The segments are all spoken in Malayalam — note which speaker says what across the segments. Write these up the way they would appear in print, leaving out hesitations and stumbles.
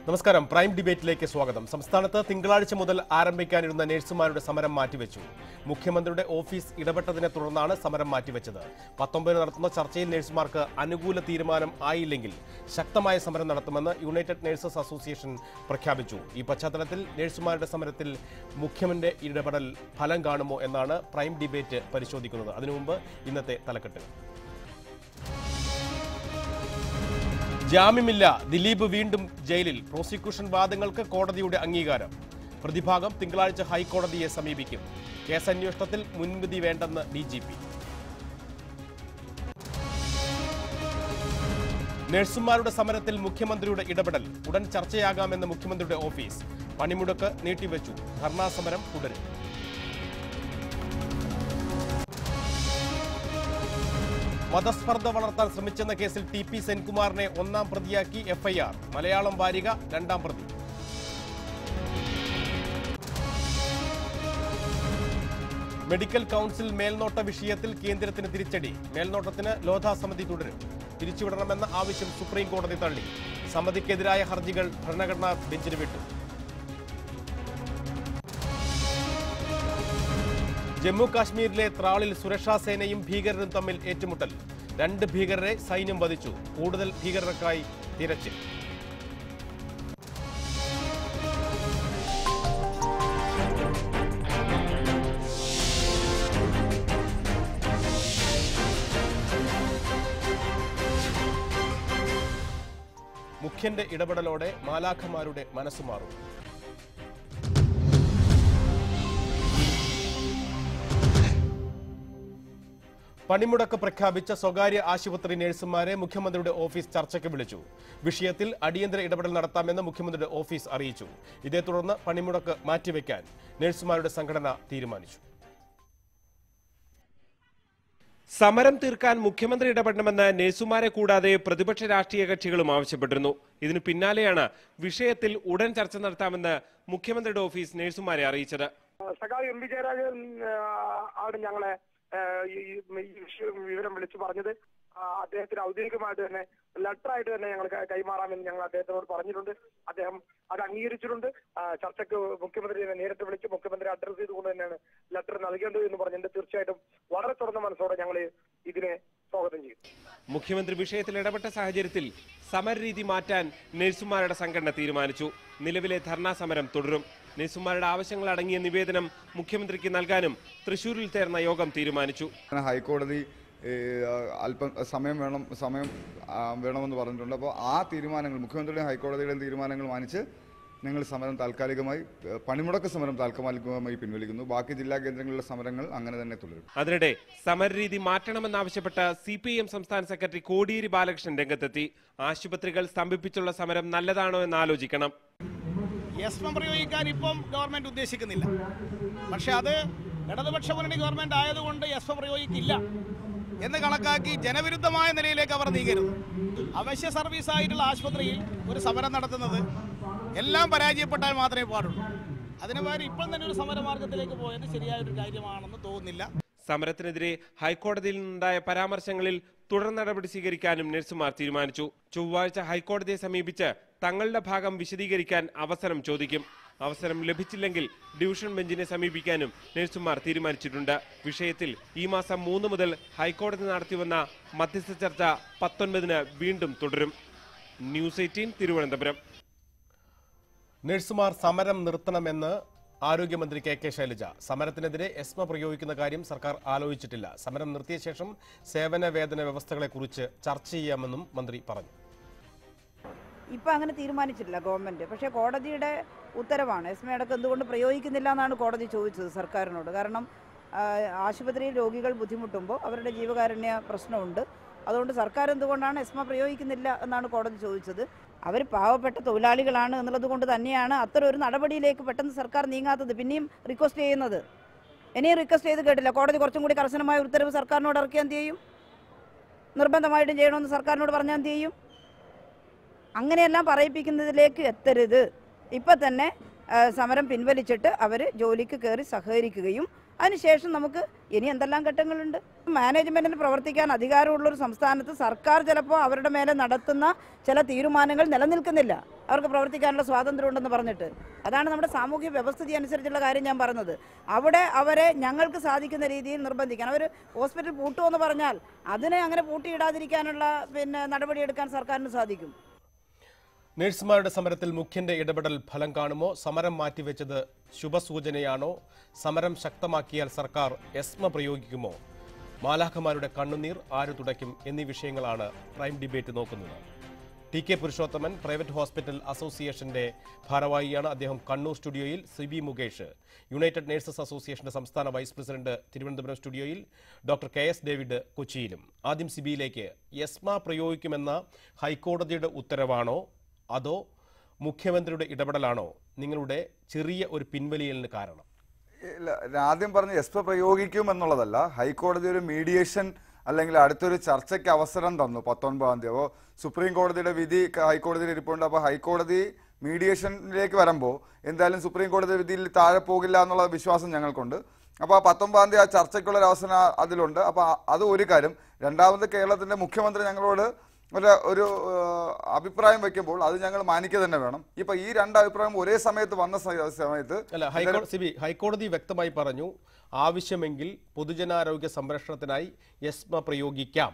Speaker 1: നമസ്കാരം. പ്രൈം ഡിബേറ്റിലേക്ക് സ്വാഗതം. സംസ്ഥാനത്ത് തിങ്കളാഴ്ച മുതൽ ആരംഭിക്കാനിരുന്ന നഴ്സുമാരുടെ സമരം മാറ്റിവെച്ചു. മുഖ്യമന്ത്രിയുടെ ഓഫീസ് ഇടപെട്ടതിനെ തുടർന്നാണ് സമരം മാറ്റിവെച്ചത്. 19 നടത്തുന്ന ചർച്ചയിൽ നഴ്സുമാർക്ക് അനുകൂല തീരുമാനം ആയില്ലെങ്കിൽ ശക്തമായ സമരം നടത്തുമെന്ന് യുണൈറ്റഡ് നഴ്സസ് അസോസിയേഷൻ പ്രഖ്യാപിച്ചു. ഈ പശ്ചാത്തലത്തിൽ നഴ്സുമാരുടെ സമരത്തിൽ മുഖ്യമന്ത്രിയുടെ ഇടപെടൽ ഫലം കാണുമോ എന്നാണ് പ്രൈം ഡിബേറ്റ് പരിശോധിക്കുന്നത്. അതിനുമുമ്പ് ഇന്നത്തെ തലക്കെട്ട്. ജാമ്യമില്ല, ദിലീപ് വീണ്ടും ജയിലിൽ. പ്രോസിക്യൂഷൻ വാദങ്ങൾക്ക് കോടതിയുടെ അംഗീകാരം. പ്രതിഭാഗം തിങ്കളാഴ്ച ഹൈക്കോടതിയെ സമീപിക്കും. കേസന്വേഷണത്തിൽ മുൻവിധി വേണ്ടെന്ന് DGP. നഴ്സുമാരുടെ സമരത്തിൽ മുഖ്യമന്ത്രിയുടെ ഇടപെടൽ. ഉടൻ ചർച്ചയാകാമെന്ന് മുഖ്യമന്ത്രിയുടെ ഓഫീസ്. പണിമുടക്ക് നീട്ടിവെച്ചു. ധർണാ സമരം തുടരും. മതസ്പർദ്ധ വളർത്താൻ ശ്രമിച്ചെന്ന കേസിൽ TP സെൻകുമാറിനെ 1-ാം പ്രതിയാക്കി FIR. മലയാളം വാരിക 2-ാം പ്രതി. മെഡിക്കൽ കൗൺസിൽ മേൽനോട്ട വിഷയത്തിൽ കേന്ദ്രത്തിന് തിരിച്ചടി. മേൽനോട്ടത്തിന് ലോധ സമിതി തുടരും. പിരിച്ചുവിടണമെന്ന ആവശ്യം സുപ്രീം കോടതി തള്ളി. സമിതിക്കെതിരായ ഹർജികൾ ഭരണഘടനാ ബെഞ്ചിന് വിട്ടു. ജമ്മു കാശ്മീരിലെ ത്രാളിൽ സുരക്ഷാ സേനയും ഭീകരരും തമ്മിൽ ഏറ്റുമുട്ടൽ. 2 ഭീകരരെ സൈന്യം വധിച്ചു. കൂടുതൽ ഭീകരർക്കായി തിരച്ചിൽ. മുഖ്യന്റെ ഇടപെടലോടെ മാലാഖമാരുടെ മനസ്സുമാറും. പണിമുടക്ക് പ്രഖ്യാപിച്ച സ്വകാര്യ ആശുപത്രി നഴ്സുമാരെ മുഖ്യമന്ത്രിയുടെ ഓഫീസ് ചർച്ചയ്ക്ക് വിളിച്ചു. വിഷയത്തിൽ അടിയന്തര ഇടപെടൽ നടത്താമെന്ന് മുഖ്യമന്ത്രിയുടെ ഓഫീസ് അറിയിച്ചു. ഇതേ തുടർന്ന് പണിമുടക്ക് മാറ്റിവെക്കാൻ നഴ്സുമാരുടെ സംഘടന തീരുമാനിച്ചു. സമരം തീർക്കാൻ മുഖ്യമന്ത്രി ഇടപെടണമെന്ന് നഴ്സുമാരെ കൂടാതെ പ്രതിപക്ഷ രാഷ്ട്രീയ കക്ഷികളും ആവശ്യപ്പെട്ടിരുന്നു. ഇതിനു പിന്നാലെയാണ് വിഷയത്തിൽ ഉടൻ ചർച്ച നടത്താമെന്ന് മുഖ്യമന്ത്രിയുടെ ഓഫീസ് നഴ്സുമാരെ അറിയിച്ചത്.
Speaker 2: ഞങ്ങളെ വിവരം വിളിച്ചു പറഞ്ഞത് അദ്ദേഹത്തിന് ഔദ്യോഗികമായിട്ട് തന്നെ ലെറ്ററായിട്ട് തന്നെ ഞങ്ങൾ കൈമാറാമെന്ന് ഞങ്ങൾ അദ്ദേഹത്തിനോട് പറഞ്ഞിട്ടുണ്ട്. അദ്ദേഹം അത് അംഗീകരിച്ചിട്ടുണ്ട്. ചർച്ചയ്ക്ക് മുഖ്യമന്ത്രി നേരിട്ട് വിളിച്ച് മുഖ്യമന്ത്രി അഡ്രസ് ചെയ്തുകൊണ്ട് തന്നെയാണ് ലെറ്റർ നൽകേണ്ടത് എന്ന് പറഞ്ഞിട്ടുണ്ട്. തീർച്ചയായിട്ടും വളരെ തുറന്ന മനസ്സോടെ ഞങ്ങൾ ഇതിനെ സ്വാഗതം ചെയ്യും.
Speaker 1: മുഖ്യമന്ത്രി വിഷയത്തിൽ ഇടപെട്ട സാഹചര്യത്തിൽ സമരരീതി മാറ്റാൻ നഴ്സുമാരുടെ സംഘടന തീരുമാനിച്ചു. നിലവിലെ ധർണാ സമരം തുടരും. നഴ്സുമാരുടെ ആവശ്യങ്ങൾ അടങ്ങിയ നിവേദനം മുഖ്യമന്ത്രിക്ക് നൽകാനും തൃശൂരിൽ ചേർന്ന യോഗം തീരുമാനിച്ചു.
Speaker 3: ഹൈക്കോടതി അല്പം സമയം വേണമെന്ന് പറഞ്ഞിട്ടുണ്ട്. അപ്പോൾ ആ തീരുമാനങ്ങൾ മുഖ്യമന്ത്രിയുടെയും ഹൈക്കോടതിയുടെയും തീരുമാനങ്ങൾ മാനിച്ച് ഞങ്ങൾ സമരം താൽക്കാലികമായി പണിമുടക്ക് സമരം താൽക്കാലികമായി പിൻവലിക്കുന്നു. ബാക്കി ജില്ലാ കേന്ദ്രങ്ങളിലെ സമരങ്ങൾ അങ്ങനെ തന്നെ തുടരും.
Speaker 1: അതിനിടെ സമരരീതി മാറ്റണമെന്നാവശ്യപ്പെട്ട CPIM സംസ്ഥാന സെക്രട്ടറി കോടിയേരി ബാലകൃഷ്ണൻ രംഗത്തെത്തി. ആശുപത്രികൾ സ്തംഭിപ്പിച്ചുള്ള സമരം നല്ലതാണോ എന്ന് ആലോചിക്കണം.
Speaker 4: യസ്മം പ്രയോഗിക്കാൻ ഇപ്പം ഗവൺമെന്റ് ഉദ്ദേശിക്കുന്നില്ല. പക്ഷെ അത് ഇടതുപക്ഷ മുന്നണി ഗവൺമെന്റ് ആയതുകൊണ്ട് യസ്മം പ്രയോഗിക്കില്ല എന്ന് കണക്കാക്കി ജനവിരുദ്ധമായ നിലയിലേക്ക് അവർ നീങ്ങരുത്. അവശ്യ സർവീസ് ആയിട്ടുള്ള ആശുപത്രിയിൽ ഒരു സമരം നടത്തുന്നത് എല്ലാം പരാജയപ്പെട്ടാൽ മാത്രമേ പാടുള്ളൂ. അതിനു പകരം ഇപ്പോൾ തന്നെ ഒരു സമരമാർഗത്തിലേക്ക് പോയത് ശരിയായൊരു കാര്യമാണെന്ന് തോന്നുന്നില്ല.
Speaker 1: സമരത്തിനെതിരെ ഹൈക്കോടതിയിൽ നിന്നുണ്ടായ പരാമർശങ്ങളിൽ തുടർ നടപടി സ്വീകരിക്കാനും നഴ്സുമാർ തീരുമാനിച്ചു. ചൊവ്വാഴ്ച ഹൈക്കോടതിയെ സമീപിച്ച് തങ്ങളുടെ ഭാഗം വിശദീകരിക്കാൻ അവസരം ചോദിക്കും. അവസരം ലഭിച്ചില്ലെങ്കിൽ ഡിവിഷൻ ബെഞ്ചിനെ സമീപിക്കാനും നഴ്സുമാർ തീരുമാനിച്ചിട്ടുണ്ട്. വിഷയത്തിൽ ഈ മാസം 3 മുതൽ ഹൈക്കോടതി നടത്തിവന്ന മധ്യസ്ഥ ചർച്ച 19-ന് വീണ്ടും തുടരും. ന്യൂസ് 18 തിരുവനന്തപുരം. നഴ്സുമാർ സമരം നിർത്തണമെന്ന് ആരോഗ്യമന്ത്രി KK ശൈലജ. സമരത്തിനെതിരെ എസ്മ പ്രയോഗിക്കുന്ന കാര്യം സർക്കാർ ആലോചിച്ചിട്ടില്ല. സമരം നിർത്തിയ ശേഷം സേവന വേതന വ്യവസ്ഥകളെക്കുറിച്ച് ചർച്ച ചെയ്യാമെന്നും മന്ത്രി പറഞ്ഞു.
Speaker 5: ഇപ്പം അങ്ങനെ തീരുമാനിച്ചിട്ടില്ല ഗവൺമെൻറ്. പക്ഷേ കോടതിയുടെ ഉത്തരവാണ്. എസ്മയടക്കം എന്തുകൊണ്ട് പ്രയോഗിക്കുന്നില്ല എന്നാണ് കോടതി ചോദിച്ചത് സർക്കാരിനോട്. കാരണം ആശുപത്രിയിൽ രോഗികൾ ബുദ്ധിമുട്ടുമ്പോൾ അവരുടെ ജീവകാരുണ്യ പ്രശ്നമുണ്ട്. അതുകൊണ്ട് സർക്കാർ എന്തുകൊണ്ടാണ് എസ്മ പ്രയോഗിക്കുന്നില്ല എന്നാണ് കോടതി ചോദിച്ചത്. അവർ പാവപ്പെട്ട തൊഴിലാളികളാണ് എന്നുള്ളത് കൊണ്ട് തന്നെയാണ് അത്തരം ഒരു നടപടിയിലേക്ക് പെട്ടെന്ന് സർക്കാർ നീങ്ങാത്തത്. പിന്നെയും റിക്വസ്റ്റ് ചെയ്യുന്നത്. ഇനിയും റിക്വസ്റ്റ് ചെയ്ത് കേട്ടില്ല. കോടതി കുറച്ചും കൂടി കർശനമായ ഉത്തരവ് സർക്കാരിനോട് ഇറക്കിയാൽ എന്ത് ചെയ്യും? നിർബന്ധമായിട്ടും ചെയ്യണമെന്ന് സർക്കാരിനോട് പറഞ്ഞാൽ എന്ത് ചെയ്യും? അങ്ങനെയെല്ലാം പറയിപ്പിക്കുന്നതിലേക്ക് എത്തരുത്. ഇപ്പം തന്നെ സമരം പിൻവലിച്ചിട്ട് അവർ ജോലിക്ക് കയറി സഹകരിക്കുകയും അതിനുശേഷം നമുക്ക് ഇനി എന്തെല്ലാം ഘട്ടങ്ങളുണ്ട്. മാനേജ്മെന്റിന് പ്രവർത്തിക്കാൻ അധികാരമുള്ളൊരു സംസ്ഥാനത്ത് സർക്കാർ ചിലപ്പോൾ അവരുടെ മേലെ നടത്തുന്ന ചില തീരുമാനങ്ങൾ നിലനിൽക്കുന്നില്ല, അവർക്ക് പ്രവർത്തിക്കാനുള്ള സ്വാതന്ത്ര്യമുണ്ടെന്ന് പറഞ്ഞിട്ട്. അതാണ് നമ്മുടെ സാമൂഹ്യ വ്യവസ്ഥിതി അനുസരിച്ചുള്ള കാര്യം ഞാൻ പറഞ്ഞത്. അവിടെ അവരെ ഞങ്ങൾക്ക് സാധിക്കുന്ന രീതിയിൽ നിർബന്ധിക്കാൻ, അവർ ഹോസ്പിറ്റൽ പൂട്ടുമെന്ന് പറഞ്ഞാൽ അതിനെ അങ്ങനെ പൂട്ടിയിടാതിരിക്കാനുള്ള നടപടിയെടുക്കാൻ സർക്കാരിന് സാധിക്കും.
Speaker 1: നഴ്സുമാരുടെ സമരത്തിൽ മുഖ്യന്റെ ഇടപെടൽ ഫലം കാണുമോ? സമരം മാറ്റിവെച്ചത് ശുഭസൂചനയാണോ? സമരം ശക്തമാക്കിയാൽ സർക്കാർ എസ്മ പ്രയോഗിക്കുമോ? മാലാഖമാരുടെ കണ്ണുനീർ ആര് തുടയ്ക്കും എന്നീ വിഷയങ്ങളാണ് പ്രൈം ഡിബേറ്റ് നോക്കുന്നത്. T K Purushothaman private hospital അസോസിയേഷന്റെ ഭാരവാഹിയാണ്. അദ്ദേഹം കണ്ണൂർ സ്റ്റുഡിയോയിൽ. സിബി മുകേഷ് യുണൈറ്റഡ് നഴ്സസ് അസോസിയേഷന്റെ സംസ്ഥാന വൈസ് പ്രസിഡന്റ് തിരുവനന്തപുരം സ്റ്റുഡിയോയിൽ. ഡോക്ടർ കെ എസ് ഡേവിഡ് കൊച്ചിയിലും. ആദ്യം സിബിയിലേക്ക്. എസ്മ പ്രയോഗിക്കുമെന്ന ഹൈക്കോടതിയുടെ ഉത്തരവാണോ അതോ മുഖ്യമന്ത്രിയുടെ ഇടപെടലാണോ നിങ്ങളുടെ ചെറിയ ഒരു പിൻവലിയലിന് കാരണം?
Speaker 3: ആദ്യം പറഞ്ഞ് എസ്പ പ്രയോഗിക്കും എന്നുള്ളതല്ല. ഹൈക്കോടതി ഒരു മീഡിയേഷൻ അല്ലെങ്കിൽ അടുത്തൊരു ചർച്ചയ്ക്ക് അവസരം തന്നു 19-ാം തീയതി. അപ്പോൾ സുപ്രീം കോടതിയുടെ വിധി ഹൈക്കോടതിയിൽ ഇരിപ്പുണ്ട്. അപ്പോൾ ഹൈക്കോടതി മീഡിയേഷനിലേക്ക് വരുമ്പോൾ എന്തായാലും സുപ്രീം കോടതി വിധിയിൽ താഴെ പോകില്ല എന്നുള്ള വിശ്വാസം ഞങ്ങൾക്കുണ്ട്. അപ്പോൾ 19-ാം തീയതി ആ ചർച്ചയ്ക്കുള്ളൊരു അവസരം അതിലുണ്ട്. അപ്പോൾ അത് ഒരു കാര്യം. രണ്ടാമത് കേരളത്തിൻ്റെ മുഖ്യമന്ത്രി ഞങ്ങളോട് ഒരു അഭിപ്രായം വെക്കുമ്പോൾ അത് ഞങ്ങൾ മാനിക്കുക തന്നെ വേണം. ഇപ്പൊ ഈ രണ്ട് അഭിപ്രായം ഒരേ സമയത്ത് വന്ന സമയത്ത്
Speaker 1: ഹൈക്കോടതി വ്യക്തമായി പറഞ്ഞു, ആവശ്യമെങ്കിൽ പൊതുജനാരോഗ്യ സംരക്ഷണത്തിനായി എസ്മ പ്രയോഗിക്കാം.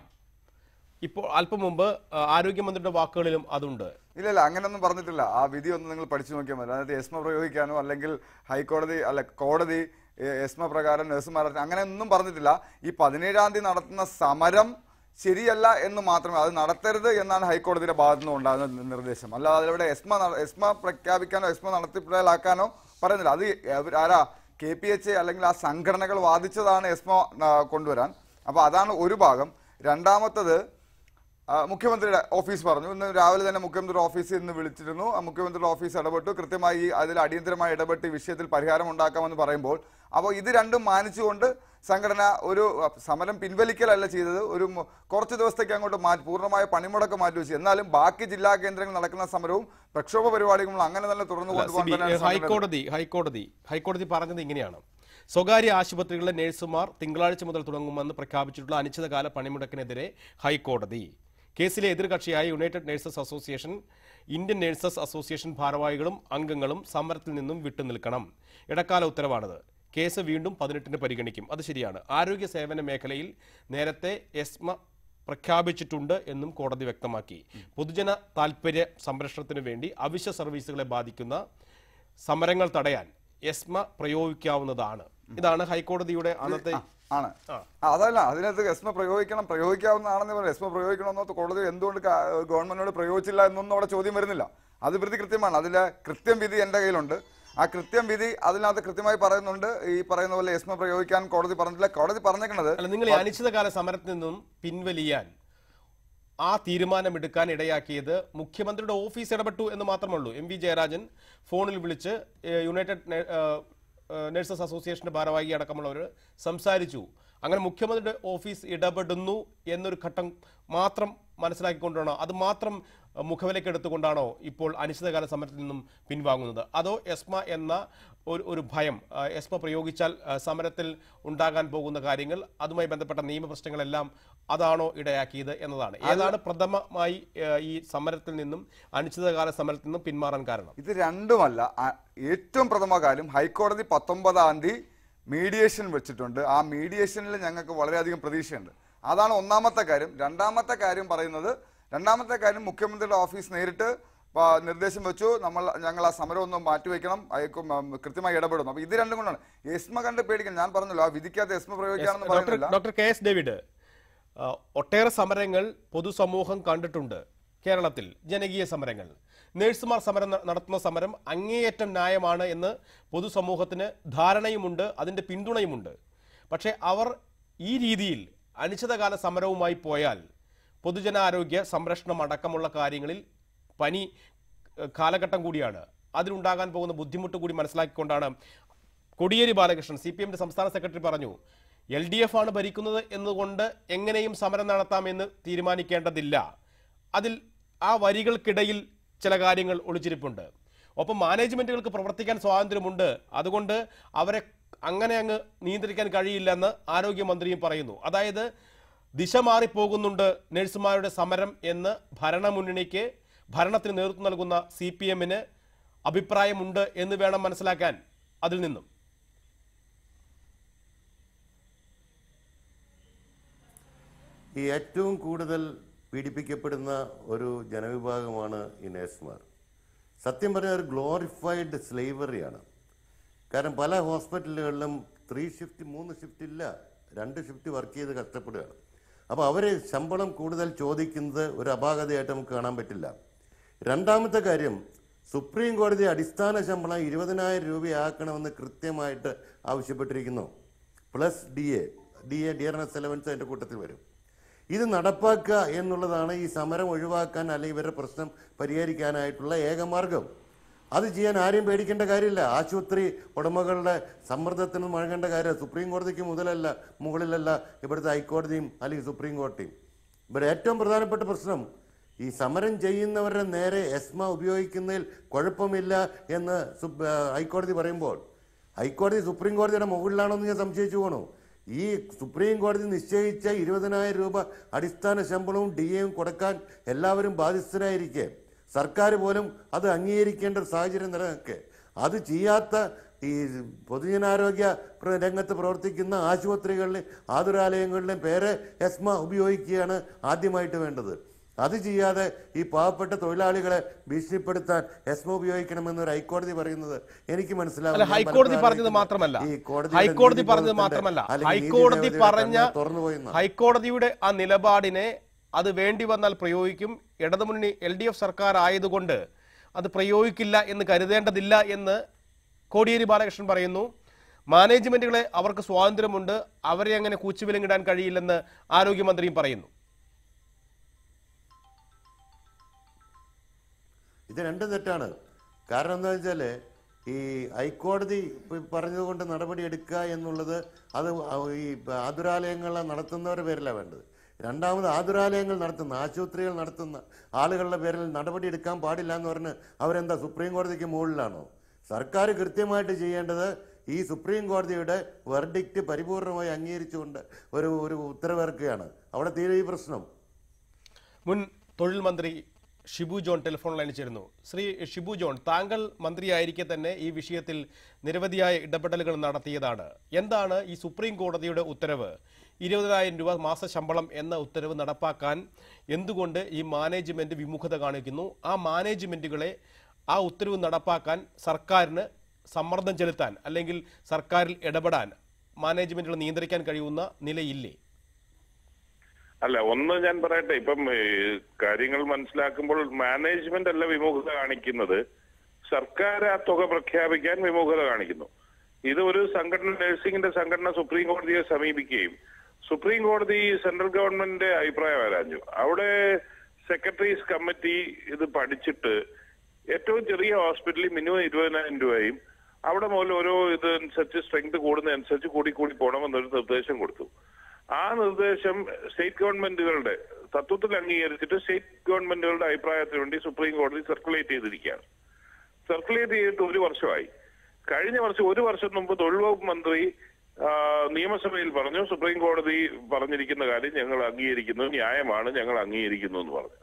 Speaker 1: ഇപ്പോൾ അല്പം മുമ്പ് ആരോഗ്യമന്ത്രിയുടെ വാക്കുകളിലും അതുണ്ട്.
Speaker 3: ഇല്ല, അങ്ങനെയൊന്നും പറഞ്ഞിട്ടില്ല. ആ വിധി ഒന്ന് നിങ്ങൾ പഠിച്ചു നോക്കിയാൽ മതി. അതായത് എസ്മ പ്രയോഗിക്കാനോ അല്ലെങ്കിൽ ഹൈക്കോടതി കോടതി എസ്മ പ്രകാരം നഴ്സുമാർ അങ്ങനെയൊന്നും പറഞ്ഞിട്ടില്ല. ഈ 17-ാം തീയതി നടത്തുന്ന സമരം ശരിയല്ല എന്ന് മാത്രമേ, അത് നടത്തരുത് എന്നാണ് ഹൈക്കോടതിയുടെ ഭാഗത്തു നിന്ന് ഉണ്ടാകുന്ന നിർദ്ദേശം. അല്ലാതെ അതിലൂടെ എസ്മ പ്രഖ്യാപിക്കാനോ എസ്മ നടത്തിപ്പിലാക്കാനോ പറയുന്നില്ല. അത് ആരാ KPHA അല്ലെങ്കിൽ ആ സംഘടനകൾ വാദിച്ചതാണ് എസ്മ കൊണ്ടുവരാൻ. അപ്പോൾ അതാണ് ഒരു ഭാഗം. രണ്ടാമത്തത് മുഖ്യമന്ത്രിയുടെ ഓഫീസ് പറഞ്ഞു. ഇന്ന് രാവിലെ തന്നെ മുഖ്യമന്ത്രിയുടെ ഓഫീസിൽ നിന്ന് വിളിച്ചിരുന്നു. മുഖ്യമന്ത്രിയുടെ ഓഫീസ് ഇടപെട്ടു. കൃത്യമായി അതിൽ അടിയന്തരമായി ഇടപെട്ട് ഈ വിഷയത്തിൽ പരിഹാരം ഉണ്ടാക്കാമെന്ന് പറയുമ്പോൾ, അപ്പോൾ ഇത് രണ്ടും മാനിച്ചുകൊണ്ട് സംഘടന ഒരു സമരം പിൻവലിക്കലല്ല ചെയ്തത്, ഒരു കുറച്ച് ദിവസത്തേക്ക് അങ്ങോട്ട് പൂർണ്ണമായ പണിമുടക്ക് മാറ്റിവെച്ചു. എന്നാലും ബാക്കി ജില്ലാ കേന്ദ്രങ്ങളിൽ നടക്കുന്ന സമരവും പ്രക്ഷോഭ പരിപാടികളും അങ്ങനെ തന്നെ തുടർന്നു കൊണ്ടുപോകാൻ
Speaker 1: ഹൈക്കോടതി പറഞ്ഞത് ഇങ്ങനെയാണ്: സ്വകാര്യ ആശുപത്രികളിലെ നഴ്സുമാർ തിങ്കളാഴ്ച മുതൽ തുടങ്ങുമെന്ന് പ്രഖ്യാപിച്ചിട്ടുള്ള അനിശ്ചിതകാല പണിമുടക്കിനെതിരെ ഹൈക്കോടതി കേസിലെ എതിർകക്ഷിയായ United Nurses Association, Indian Nurses Association ഭാരവാഹികളും അംഗങ്ങളും സമരത്തിൽ നിന്നും വിട്ടുനിൽക്കണം. ഇടക്കാല ഉത്തരവാണിത്. കേസ് വീണ്ടും 18-ന് പരിഗണിക്കും. അത് ശരിയാണ്. ആരോഗ്യ സേവന മേഖലയിൽ നേരത്തെ എസ്മ പ്രഖ്യാപിച്ചിട്ടുണ്ട് എന്നും കോടതി വ്യക്തമാക്കി. പൊതുജന താൽപര്യ സംരക്ഷണത്തിനു വേണ്ടി അവശ്യ സർവീസുകളെ ബാധിക്കുന്ന സമരങ്ങൾ തടയാൻ എസ്മ പ്രയോഗിക്കാവുന്നതാണ്. ഇതാണ് ഹൈക്കോടതിയുടെ അന്നത്തെ
Speaker 3: ആണ്. അതല്ല, അതിനകത്ത് എസ്മ പ്രയോഗിക്കാവുന്നതാണെന്ന് പറയാം. എസ്മ പ്രയോഗിക്കണമെന്നോ കോടതി എന്തുകൊണ്ട് ഗവൺമെന്റിനോട് പ്രയോഗിച്ചില്ല എന്നൊന്നും അവിടെ ചോദ്യം വരുന്നില്ല. അത് പ്രതി കൃത്യമാണ്. അതിലെ കൃത്യം വിധി എൻ്റെ കയ്യിലുണ്ട്. ആ കൃത്യം വിധി അതിനകത്ത് കൃത്യമായി പറയുന്നുണ്ട്. ഈ പറയുന്ന പോലെ എസ്മ പ്രയോഗിക്കാൻ കോടതി പറഞ്ഞില്ല. കോടതി പറഞ്ഞേക്കുന്നത്
Speaker 1: നിങ്ങൾ അനിശ്ചിതകാല സമരത്തിൽ നിന്നും പിൻവലിയാൻ ആ തീരുമാനമെടുക്കാൻ ഇടയാക്കിയത് മുഖ്യമന്ത്രിയുടെ ഓഫീസ് ഇടപെട്ടു എന്ന് മാത്രമുള്ളൂ. MV ജയരാജൻ ഫോണിൽ വിളിച്ച് യുണൈറ്റഡ് നഴ്സസ് അസോസിയേഷന്റെ ഭാരവാഹി അടക്കമുള്ളവർ സംസാരിച്ചു. അങ്ങനെ മുഖ്യമന്ത്രിയുടെ ഓഫീസ് ഇടപെടുന്നു എന്നൊരു ഘട്ടം മാത്രം മനസ്സിലാക്കിക്കൊണ്ടാണോ, അത് മാത്രം മുഖവിലേക്ക് എടുത്തുകൊണ്ടാണോ ഇപ്പോൾ അനിശ്ചിതകാല സമരത്തിൽ നിന്നും പിൻവാങ്ങുന്നത്? അതോ എസ്മ എന്ന ഒരു ഭയം, എസ്മ പ്രയോഗിച്ചാൽ സമരത്തിൽ ഉണ്ടാകാൻ പോകുന്ന കാര്യങ്ങൾ, അതുമായി ബന്ധപ്പെട്ട നിയമപ്രശ്നങ്ങളെല്ലാം അതാണോ ഇടയാക്കിയത് എന്നതാണ്? ഏതാണ് പ്രഥമമായി ഈ സമരത്തിൽ നിന്നും, അനിശ്ചിതകാല സമരത്തിൽ നിന്നും പിന്മാറാൻ കാരണം?
Speaker 3: ഇത് രണ്ടുമല്ല. ഏറ്റവും പ്രഥമ കാര്യം, ഹൈക്കോടതി 19-ാം തീയതി മീഡിയേഷൻ വെച്ചിട്ടുണ്ട്. ആ മീഡിയേഷനിൽ ഞങ്ങൾക്ക് വളരെയധികം പ്രതീക്ഷയുണ്ട്. അതാണ് ഒന്നാമത്തെ കാര്യം. രണ്ടാമത്തെ കാര്യം മുഖ്യമന്ത്രിയുടെ ഓഫീസ് നേരിട്ട് നിർദ്ദേശം വെച്ചു, ഞങ്ങൾ ആ സമരം ഒന്ന് മാറ്റിവെക്കണം, കൃത്യമായി ഇടപെടുന്നു. അപ്പൊ ഇത് രണ്ടും കൊണ്ടാണ് എസ്മ കണ്ട് പേടിക്കണം. ഞാൻ പറഞ്ഞല്ലോ, ആ വിധിക്കാത്ത എസ്മ പ്രയോഗിക്കാണെന്ന് പറയുന്നില്ല.
Speaker 1: ഡോക്ടർ KS ഡേവിഡ്, ഒട്ടേറെ സമരങ്ങൾ പൊതുസമൂഹം കണ്ടിട്ടുണ്ട് കേരളത്തിൽ, ജനകീയ സമരങ്ങൾ. നഴ്സുമാർ നടത്തുന്ന സമരം അങ്ങേയറ്റം ന്യായമാണ് എന്ന് പൊതുസമൂഹത്തിന് ധാരണയുമുണ്ട്, അതിൻ്റെ പിന്തുണയുമുണ്ട്. പക്ഷേ അവർ ഈ രീതിയിൽ അനിശ്ചിതകാല സമരവുമായി പോയാൽ പൊതുജനാരോഗ്യ സംരക്ഷണം അടക്കമുള്ള കാര്യങ്ങളിൽ പനി കാലഘട്ടം കൂടിയാണ്, അതിലുണ്ടാകാൻ പോകുന്ന ബുദ്ധിമുട്ട് കൂടി മനസ്സിലാക്കിക്കൊണ്ടാണ് കോടിയേരി ബാലകൃഷ്ണൻ, CPMന്റെ സംസ്ഥാന സെക്രട്ടറി പറഞ്ഞു, LDF ആണ് ഭരിക്കുന്നത് എന്നുകൊണ്ട് എങ്ങനെയും സമരം നടത്താമെന്ന് തീരുമാനിക്കേണ്ടതില്ല. അതിൽ ആ വരികൾക്കിടയിൽ ചില കാര്യങ്ങൾ ഒളിച്ചിരിപ്പുണ്ട്. ഒപ്പം മാനേജ്മെന്റുകൾക്ക് പ്രവർത്തിക്കാൻ സ്വാതന്ത്ര്യമുണ്ട്. അതുകൊണ്ട് അവരെ അങ്ങനെ അങ്ങ് നിയന്ത്രിക്കാൻ കഴിയില്ലെന്ന് ആരോഗ്യമന്ത്രിയും പറയുന്നു. അതായത് ദിശ മാറിപ്പോകുന്നുണ്ട് നഴ്സുമാരുടെ സമരം എന്ന് ഭരണമുന്നണിക്ക്, ഭരണത്തിന് നേതൃത്വം നൽകുന്ന CPM-ന് അഭിപ്രായമുണ്ട് എന്ന് വേണം മനസ്സിലാക്കാൻ അതിൽ നിന്നും.
Speaker 6: ഈ ഏറ്റവും കൂടുതൽ പീഡിപ്പിക്കപ്പെടുന്ന ഒരു ജനവിഭാഗമാണ് ഈ നഴ്സുമാർ. സത്യം പറഞ്ഞാൽ ഒരു ഗ്ലോറിഫൈഡ് സ്ലേവറിയാണ്. കാരണം പല ഹോസ്പിറ്റലുകളിലും 3 ഷിഫ്റ്റ് 3 ഷിഫ്റ്റ് ഇല്ല, 2 ഷിഫ്റ്റ് വർക്ക് ചെയ്ത് കഷ്ടപ്പെടുകയാണ്. അപ്പോൾ അവർ ശമ്പളം കൂടുതൽ ചോദിക്കുന്നത് ഒരു അപാകതയായിട്ട് നമുക്ക് കാണാൻ പറ്റില്ല. രണ്ടാമത്തെ കാര്യം, സുപ്രീം കോടതി അടിസ്ഥാന ശമ്പളം 20,000 രൂപയാക്കണമെന്ന് കൃത്യമായിട്ട് ആവശ്യപ്പെട്ടിരിക്കുന്നു. പ്ലസ് ഡിയർനെസ് അലവൻസ് അതിൻ്റെ കൂട്ടത്തിൽ വരും. ഇത് നടപ്പാക്കുക എന്നുള്ളതാണ് ഈ സമരം ഒഴിവാക്കാൻ അല്ലെങ്കിൽ ഇവരുടെ പ്രശ്നം പരിഹരിക്കാനായിട്ടുള്ള ഏകമാർഗം. അത് ചെയ്യാൻ ആരെയും പേടിക്കേണ്ട കാര്യമില്ല. ആശുപത്രി ഉടമകളുടെ സമ്മർദ്ദത്തിന് മുഴങ്ങേണ്ട കാര്യമില്ല. സുപ്രീം കോടതിക്ക് മുകളിലല്ല ഇവിടുത്തെ ഹൈക്കോടതിയും അല്ലെങ്കിൽ സുപ്രീം കോടതിയും. ഇവിടെ ഏറ്റവും പ്രധാനപ്പെട്ട പ്രശ്നം ഈ സമരം ചെയ്യുന്നവരുടെ നേരെ എസ്മ ഉപയോഗിക്കുന്നതിൽ കുഴപ്പമില്ല എന്ന് ഹൈക്കോടതി പറയുമ്പോൾ ഹൈക്കോടതി സുപ്രീം കോടതിയുടെ മുകളിലാണോ എന്ന് ഞാൻ സംശയിച്ചു പോകണു. ഈ സുപ്രീം കോടതി നിശ്ചയിച്ച 20,000 രൂപ അടിസ്ഥാന ശമ്പളവും DAയും കൊടുക്കാൻ എല്ലാവരും ബാധ്യസ്ഥരായിരിക്കെ സർക്കാർ പോലും അത് അംഗീകരിക്കേണ്ട ഒരു സാഹചര്യം നിലനിൽക്കെ അത് ചെയ്യാത്ത ഈ പൊതുജനാരോഗ്യ രംഗത്ത് പ്രവർത്തിക്കുന്ന ആശുപത്രികളിലും ആതുരാലയങ്ങളിലും പേര് എസ്മ ഉപയോഗിക്കുകയാണ് ആദ്യമായിട്ട് വേണ്ടത്. അത് ചെയ്യാതെ ഈ പാവപ്പെട്ട തൊഴിലാളികളെ ഭീഷണിപ്പെടുത്താൻ എസ്മ ഉപയോഗിക്കണമെന്നൊരു ഹൈക്കോടതി പറയുന്നത് എനിക്ക് മനസ്സിലാവില്ല.
Speaker 1: ഹൈക്കോടതി പറഞ്ഞത് മാത്രമല്ല, ഹൈക്കോടതിയുടെ ആ നിലപാടിനെ അത് വേണ്ടി വന്നാൽ പ്രയോഗിക്കും. ഇടതുമുന്നണി LDF സർക്കാർ ആയതുകൊണ്ട് അത് പ്രയോഗിക്കില്ല എന്ന് കരുതേണ്ടതില്ല എന്ന് കോടിയേരി ബാലകൃഷ്ണൻ പറയുന്നു. മാനേജ്മെന്റുകളെ അവർക്ക് സ്വാതന്ത്ര്യമുണ്ട്, അവരെ അങ്ങനെ കൂച്ചുവിലങ്ങിടാൻ കഴിയില്ലെന്ന് ആരോഗ്യമന്ത്രിയും പറയുന്നു.
Speaker 6: ഇത് രണ്ടും തെറ്റാണ്. കാരണം എന്താ വെച്ചാൽ ഈ ഹൈക്കോടതി പറഞ്ഞതുകൊണ്ട് നടപടി എടുക്കുക എന്നുള്ളത് അത് ഈ ആതുരാലയങ്ങൾ നടത്തുന്നവരുടെ പേരിലാണ് വേണ്ടത്. രണ്ടാമത് ആതുരാലയങ്ങൾ നടത്തുന്ന ആശുപത്രികൾ നടത്തുന്ന ആളുകളുടെ പേരിൽ നടപടി എടുക്കാൻ പാടില്ല എന്ന് പറഞ്ഞ് അവരെന്താ സുപ്രീം കോടതിക്ക് മുകളിലാണോ? സർക്കാർ കൃത്യമായിട്ട് ചെയ്യേണ്ടത് ഈ സുപ്രീം കോടതിയുടെ വെർഡിക്റ്റ് പരിപൂർണമായി അംഗീകരിച്ചുകൊണ്ട് ഒരു ഉത്തരവിറക്കുകയാണ്. അവിടെ തീരെ ഈ പ്രശ്നം.
Speaker 1: മുൻ തൊഴിൽ മന്ത്രി ഷിബു ജോൺ ടെലിഫോൺ ലൈനിൽ ചേരുന്നു. ശ്രീ ഷിബു ജോൺ, താങ്കൾ മന്ത്രിയായിരിക്കെ തന്നെ ഈ വിഷയത്തിൽ നിരവധിയായ ഇടപെടലുകൾ നടത്തിയതാണ്. എന്താണ് ഈ സുപ്രീം കോടതിയുടെ ഉത്തരവ്? 20,000 രൂപ മാസ ശമ്പളം എന്ന ഉത്തരവ് നടപ്പാക്കാൻ എന്തുകൊണ്ട് ഈ മാനേജ്മെന്റ് വിമുഖത കാണിക്കുന്നു? ആ മാനേജ്മെന്റുകളെ ആ ഉത്തരവ് നടപ്പാക്കാൻ സർക്കാരിന് സമ്മർദ്ദം ചെലുത്താൻ അല്ലെങ്കിൽ സർക്കാരിൽ ഇടപെടാൻ മാനേജ്മെന്റുകൾ നിയന്ത്രിക്കാൻ കഴിയുന്ന നിലയില്ലേ?
Speaker 7: അല്ല, ഒന്ന് ഞാൻ പറയട്ടെ. ഇപ്പം കാര്യങ്ങൾ മനസ്സിലാക്കുമ്പോൾ മാനേജ്മെന്റ് അല്ല വിമുഖത കാണിക്കുന്നത്, സർക്കാർ ആ തുക പ്രഖ്യാപിക്കാൻ വിമുഖത കാണിക്കുന്നു. ഇത് ഒരു സംഘടന, നഴ്സിംഗിന്റെ സംഘടന സുപ്രീം കോടതിയെ സമീപിക്കുകയും സുപ്രീം കോടതി സെൻട്രൽ ഗവൺമെന്റിന്റെ അഭിപ്രായം ആരാഞ്ഞു. അവിടെ സെക്രട്ടറീസ് കമ്മിറ്റി ഇത് പഠിച്ചിട്ട് ഏറ്റവും ചെറിയ ഹോസ്പിറ്റലിൽ മിനിമം 20,000 രൂപയും അവിടെ മുതൽ ഓരോ ഇതനുസരിച്ച് സ്ട്രെങ്ത് കൂടുന്നതനുസരിച്ച് കൂടി പോകണമെന്നൊരു നിർദ്ദേശം കൊടുത്തു. ആ നിർദ്ദേശം സ്റ്റേറ്റ് ഗവൺമെന്റുകളുടെ തത്വത്തിൽ അംഗീകരിച്ചിട്ട് സ്റ്റേറ്റ് ഗവൺമെന്റുകളുടെ അഭിപ്രായത്തിന് വേണ്ടി സുപ്രീം കോടതി സർക്കുലേറ്റ് ചെയ്തിരിക്കുകയാണ്. സർക്കുലേറ്റ് ചെയ്തിട്ട് 1 വർഷമായി. കഴിഞ്ഞ വർഷം 1 വർഷം മുമ്പ് തൊഴിൽ വകുപ്പ് മന്ത്രി നിയമസഭയിൽ പറഞ്ഞു, സുപ്രീം കോടതി പറഞ്ഞിരിക്കുന്ന കാര്യം ഞങ്ങൾ അംഗീകരിക്കുന്നു, ന്യായമാണ്, ഞങ്ങൾ അംഗീകരിക്കുന്നു എന്ന് പറഞ്ഞു.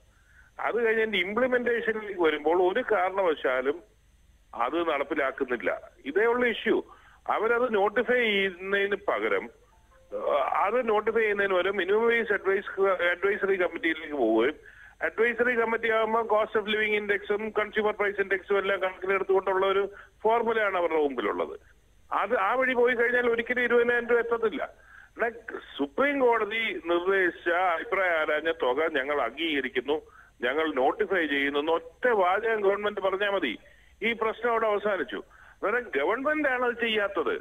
Speaker 7: അത് കഴിഞ്ഞ് എന്റെ ഇംപ്ലിമെന്റേഷനിലേക്ക് വരുമ്പോൾ ഒരു കാരണവശാലും അത് നടപ്പിലാക്കുന്നില്ല. ഇതേ ഉള്ള ഇഷ്യൂ. അവരത് നോട്ടിഫൈ ചെയ്യുന്നതിന് പകരം മിനിമം വേജ് അഡ്വൈസറി കമ്മിറ്റിയിലേക്ക് പോവുകയും അഡ്വൈസറി കമ്മിറ്റി ആകുമ്പോൾ കോസ്റ്റ് ഓഫ് ലിവിംഗ് ഇൻഡെക്സും കൺസ്യൂമർ പ്രൈസ് ഇൻഡെക്സും എല്ലാം കണക്കിലെടുത്തുകൊണ്ടുള്ള ഒരു ഫോർമുലയാണ് അവരുടെ മുമ്പിലുള്ളത്. അത് ആ വഴി പോയി കഴിഞ്ഞാൽ ഒരിക്കലും 20,000 രൂപ എത്തത്തില്ല. സുപ്രീം കോടതി നിർദ്ദേശിച്ച അഭിപ്രായം ആരാഞ്ഞ തുക ഞങ്ങൾ അംഗീകരിക്കുന്നു, ഞങ്ങൾ നോട്ടിഫൈ ചെയ്യുന്നു, ഒറ്റ വാചകം ഗവൺമെന്റ് പറഞ്ഞാൽ മതി. ഈ പ്രശ്നം അവിടെ അവസാനിച്ചു. അന്നേരം ഗവൺമെന്റ് ആണ് അത് ചെയ്യാത്തത്.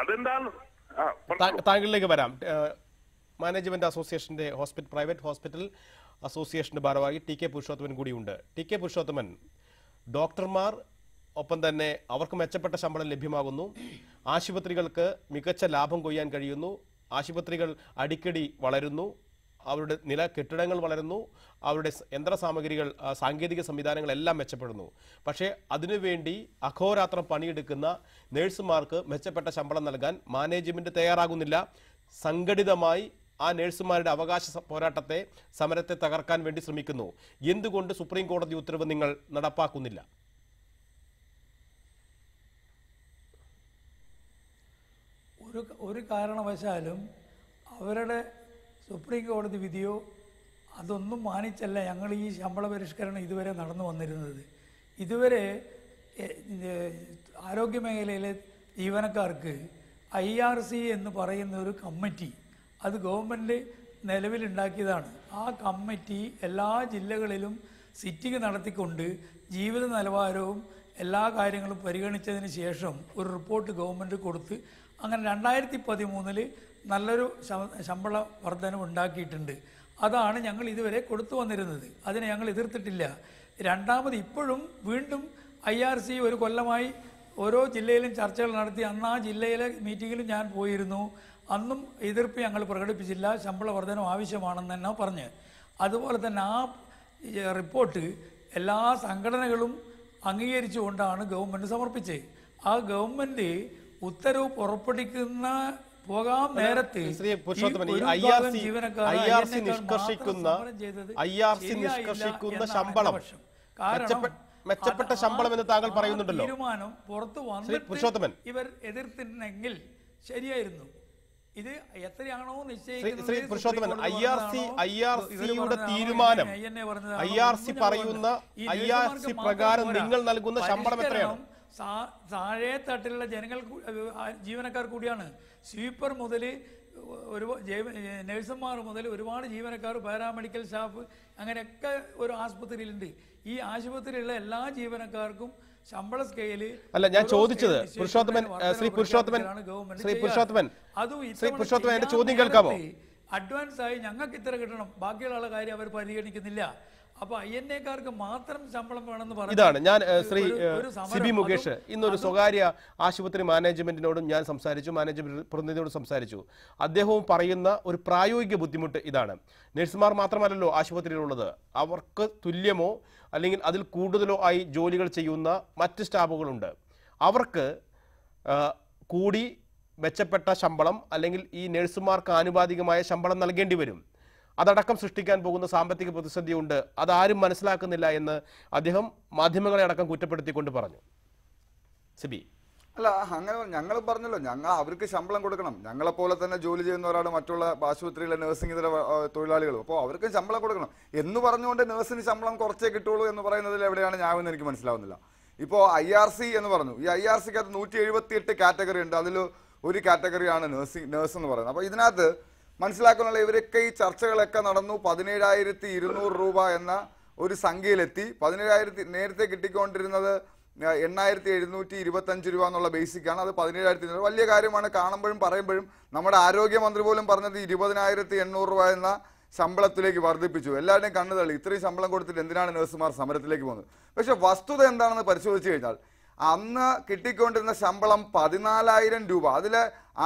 Speaker 7: അതെന്താണ്?
Speaker 1: താങ്കളിലേക്ക് വരാം. മാനേജ്മെന്റ് അസോസിയേഷന്റെ പ്രൈവറ്റ് ഹോസ്പിറ്റൽ അസോസിയേഷന്റെ ഭാരവാഹി TK പുരുഷോത്തമൻ കൂടിയുണ്ട്. TK പുരുഷോത്തമൻ, ഡോക്ടർമാർ ഒപ്പം തന്നെ അവർക്ക് മെച്ചപ്പെട്ട ശമ്പളം ലഭ്യമാകുന്നു, ആശുപത്രികൾക്ക് മികച്ച ലാഭം കൊയ്യാൻ കഴിയുന്നു, ആശുപത്രികൾ അടിക്കടി വളരുന്നു, അവരുടെ നില കെട്ടിടങ്ങൾ വളരുന്നു, അവരുടെ യന്ത്ര സാമഗ്രികൾ, സാങ്കേതിക സംവിധാനങ്ങളെല്ലാം മെച്ചപ്പെടുന്നു. പക്ഷേ അതിനുവേണ്ടി അഹോരാത്രം പണിയെടുക്കുന്ന നേഴ്സുമാർക്ക് മെച്ചപ്പെട്ട ശമ്പളം നൽകാൻ മാനേജ്മെന്റ് തയ്യാറാകുന്നില്ല. സംഘടിതമായി ആ നേഴ്സുമാരുടെ അവകാശ പോരാട്ടത്തെ, സമരത്തെ തകർക്കാൻ വേണ്ടി ശ്രമിക്കുന്നു. എന്തുകൊണ്ട് സുപ്രീം കോടതി ഉത്തരവ് നിങ്ങൾ നടപ്പാക്കുന്നില്ല?
Speaker 8: ഒരു കാരണവശാലും അവരുടെ സുപ്രീം കോടതി വിധിയോ അതൊന്നും മാനിച്ചല്ല ഞങ്ങൾ ഈ ശമ്പള പരിഷ്കരണം ഇതുവരെ നടന്നു വന്നിരുന്നത്. ഇതുവരെ ആരോഗ്യമേഖലയിലെ ജീവനക്കാർക്ക് IRC എന്ന് പറയുന്ന ഒരു കമ്മിറ്റി, അത് ഗവൺമെൻറ് നിലവിലുണ്ടാക്കിയതാണ്. ആ കമ്മിറ്റി എല്ലാ ജില്ലകളിലും സിറ്റിംഗ് നടത്തിക്കൊണ്ട് ജീവിത നിലവാരവും എല്ലാ കാര്യങ്ങളും പരിഗണിച്ചതിന് ശേഷം ഒരു റിപ്പോർട്ട് ഗവൺമെൻറ് കൊടുത്ത് അങ്ങനെ 2013 നല്ലൊരു ശമ്പള വർധനം ഉണ്ടാക്കിയിട്ടുണ്ട്. അതാണ് ഞങ്ങൾ ഇതുവരെ കൊടുത്തു വന്നിരുന്നത്. അതിനെ ഞങ്ങൾ എതിർത്തിട്ടില്ല. രണ്ടാമത് ഇപ്പോഴും വീണ്ടും IRC ഒരു കൊല്ലമായി ഓരോ ജില്ലയിലും ചർച്ചകൾ നടത്തി. അന്ന് ആ ജില്ലയിലെ മീറ്റിങ്ങിലും ഞാൻ പോയിരുന്നു. അന്നും എതിർപ്പ് ഞങ്ങൾ പ്രകടിപ്പിച്ചില്ല. ശമ്പള വർധനം ആവശ്യമാണെന്ന് തന്നെ പറഞ്ഞ്. അതുപോലെ തന്നെ ആ റിപ്പോർട്ട് എല്ലാ സംഘടനകളും അംഗീകരിച്ചുകൊണ്ടാണ് ഗവൺമെൻറ് സമർപ്പിച്ചത്. ആ ഗവൺമെൻറ് ഉത്തരവ് പുറപ്പെടുവിക്കുന്ന പോകാൻ നേരത്തെ
Speaker 1: മെച്ചപ്പെട്ട ശമ്പളം എന്ന് താങ്കൾ പറയുന്നുണ്ടല്ലോ.
Speaker 8: തീരുമാനം പുറത്തു വന്നിട്ട് ഇവർ എതിർത്തിരുന്നെങ്കിൽ ശരിയായിരുന്നു. ഇത് എത്രയാണോ
Speaker 1: നിശ്ചയിക്കുന്നത് IRCയുടെ തീരുമാനം, IRC പറയുന്ന IRC പ്രകാരം നിങ്ങൾ നൽകുന്ന ശമ്പളം എത്രയാണ്?
Speaker 8: താഴെ തട്ടിലുള്ള ജീവനക്കാർ കൂടിയാണ്. സ്വീപ്പർ മുതൽ നഴ്സുമാർ മുതൽ ഒരുപാട് ജീവനക്കാർ, പാരാമെഡിക്കൽ സ്റ്റാഫ്, അങ്ങനെയൊക്കെ ഒരു ആശുപത്രിയിലുണ്ട്. ഈ ആശുപത്രിയിലുള്ള എല്ലാ ജീവനക്കാർക്കും ശമ്പള സ്കെയില്
Speaker 1: അല്ല ഞാൻ ചോദിച്ചത്. ശ്രീ പുരുഷോത്തമൻ എന്റെ ചോദ്യം കേൾക്കാമോ?
Speaker 8: അഡ്വാൻസ് ആയി ഞങ്ങൾക്ക് ഇത്ര കിട്ടണം, ബാക്കിയുള്ള കാര്യം അവർ പരിഗണിക്കുന്നില്ല. അപ്പൊ INA-ക്കാർക്ക് മാത്രം ശമ്പളം വേണമെന്ന് പറഞ്ഞു.
Speaker 1: ഇതാണ് ഞാൻ ശ്രീ സിബി മുകേഷ് ഇന്നൊരു സ്വകാര്യ ആശുപത്രി മാനേജ്മെന്റിനോടും ഞാൻ സംസാരിച്ചു, മാനേജ്മെന്റ് പ്രതിനിധിയോടും സംസാരിച്ചു. അദ്ദേഹവും പറയുന്ന ഒരു പ്രായോഗിക ബുദ്ധിമുട്ട് ഇതാണ്. നഴ്സുമാർ മാത്രമല്ലല്ലോ ആശുപത്രിയിലുള്ളത്, അവർക്ക് തുല്യമോ അല്ലെങ്കിൽ അതിൽ കൂടുതലോ ആയി ജോലികൾ ചെയ്യുന്ന മറ്റ് സ്റ്റാഫുകളുണ്ട്. അവർക്ക് കൂടി മെച്ചപ്പെട്ട ശമ്പളം അല്ലെങ്കിൽ ഈ നഴ്സുമാർക്ക് ആനുപാതികമായ ശമ്പളം നൽകേണ്ടി വരും. അതടക്കം സൃഷ്ടിക്കാൻ പോകുന്ന സാമ്പത്തിക പ്രതിസന്ധിയുണ്ട്. അതാരും മനസ്സിലാക്കുന്നില്ല എന്ന് അദ്ദേഹം മാധ്യമങ്ങളെ അടക്കം കുറ്റപ്പെടുത്തിക്കൊണ്ട് പറഞ്ഞു. സിബി
Speaker 3: അല്ല, അങ്ങനെ ഞങ്ങൾ പറഞ്ഞല്ലോ, അവർക്ക് ശമ്പളം കൊടുക്കണം. ഞങ്ങളെപ്പോലെ തന്നെ ജോലി ചെയ്യുന്നവരാണ് മറ്റുള്ള ആശുപത്രിയിലെ നഴ്സിംഗ് ഇതര തൊഴിലാളികൾ. അപ്പോൾ അവർക്ക് ശമ്പളം കൊടുക്കണം എന്ന് പറഞ്ഞുകൊണ്ട് നഴ്സിന് ശമ്പളം കുറച്ചേ കിട്ടുള്ളൂ എന്ന് പറയുന്നതിൽ എവിടെയാണ് ന്യായമെന്ന് എനിക്ക് മനസ്സിലാവുന്നില്ല. ഇപ്പോൾ IRC എന്ന് പറഞ്ഞു. ഈ IRCക്കകത്ത് 178 കാറ്റഗറി ഉണ്ട്. അതിൽ ഒരു കാറ്റഗറിയാണ് നേഴ്സ് എന്ന് പറയുന്നത്. അപ്പോൾ ഇതിനകത്ത് മനസ്സിലാക്കാനുള്ള ഇവരൊക്കെ ഈ ചർച്ചകളൊക്കെ നടന്നു. 17,200 രൂപ എന്ന ഒരു സംഖ്യയിലെത്തി. 17,000 നേരത്തെ കിട്ടിക്കൊണ്ടിരുന്നത് 8,725 രൂപ എന്നുള്ള ബേസിക്കാണ്. അത് 17,200 വലിയ കാര്യമാണ്. കാണുമ്പോഴും പറയുമ്പോഴും നമ്മുടെ ആരോഗ്യമന്ത്രി പോലും പറഞ്ഞത് 20,800 രൂപ എന്ന ശമ്പളത്തിലേക്ക് വർദ്ധിപ്പിച്ചു. എല്ലാവരുടെയും കണ്ണു തള്ളി. ഇത്രയും ശമ്പളം കൊടുത്തിട്ട് എന്തിനാണ് നഴ്സുമാർ സമരത്തിലേക്ക് പോകുന്നത്? പക്ഷെ വസ്തുത എന്താണെന്ന് പരിശോധിച്ചു കഴിഞ്ഞാൽ അന്ന് കിട്ടിക്കൊണ്ടിരുന്ന ശമ്പളം 14,000 രൂപ. അതിൽ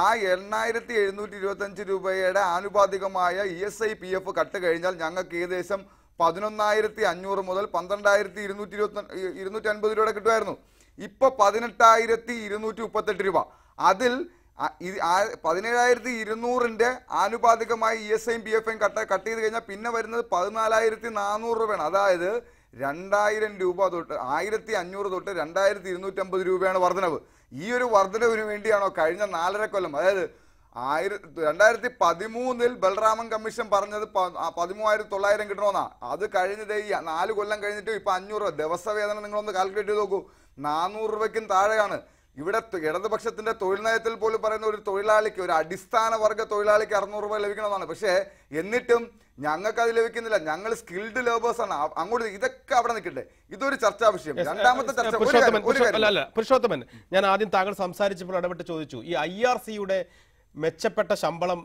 Speaker 3: ആ 8,725 രൂപയുടെ ആനുപാതികമായ ESI PF കട്ട് കഴിഞ്ഞാൽ ഞങ്ങൾക്ക് ഏകദേശം 11,500 മുതൽ 12,250 രൂപ കിട്ടുമായിരുന്നു. ഇപ്പൊ 18,238 രൂപ. അതിൽ 17,200ന്റെ ആനുപാതികമായി ESI PF കട്ട് ചെയ്ത് കഴിഞ്ഞാൽ പിന്നെ വരുന്നത് 14,400 രൂപയാണ്. അതായത് 2,000 രൂപ തൊട്ട് 1,500 തൊട്ട് 2,250 രൂപയാണ് വർധനവ്. ഈ ഒരു വർധനവിന് വേണ്ടിയാണോ കഴിഞ്ഞ 4.5 കൊല്ലം, അതായത് 2013 ബൽറാമൻ കമ്മീഷൻ പറഞ്ഞത് 13,900 കിട്ടണമെന്നാ. അത് കഴിഞ്ഞത് ഈ 4 കൊല്ലം കഴിഞ്ഞിട്ട് ഇപ്പൊ 500 രൂപ ദിവസവേതനം നിങ്ങളൊന്ന് കാൽക്കുലേറ്റ് ചെയ്ത് നോക്കൂ. 400 രൂപയ്ക്കും താഴെയാണ്. ഇവിടെ ഇടതുപക്ഷത്തിന്റെ തൊഴിൽ നയത്തിൽ പോലും പറയുന്ന ഒരു തൊഴിലാളിക്ക്, ഒരു അടിസ്ഥാന വർഗ തൊഴിലാളിക്ക് 600 രൂപ ലഭിക്കണമെന്നാണ്. പക്ഷേ എന്നിട്ടും ഞങ്ങൾക്ക് അത് ലഭിക്കുന്നില്ല. ഞങ്ങൾ സ്കിൽഡ് ലേബേഴ്സ് ആണ്. അങ്ങോട്ട് ഇതൊക്കെ അവിടെ നിൽക്കട്ടെ, ഇതൊരു ചർച്ചാ വിഷയം. രണ്ടാമത്തെ ചർച്ച
Speaker 1: പുരുഷോത്തമൻ, ഞാൻ ആദ്യം താങ്കൾ സംസാരിച്ചപ്പോൾ ഇടപെട്ട് ചോദിച്ചു, ഈ IRCയുടെ മെച്ചപ്പെട്ട ശമ്പളം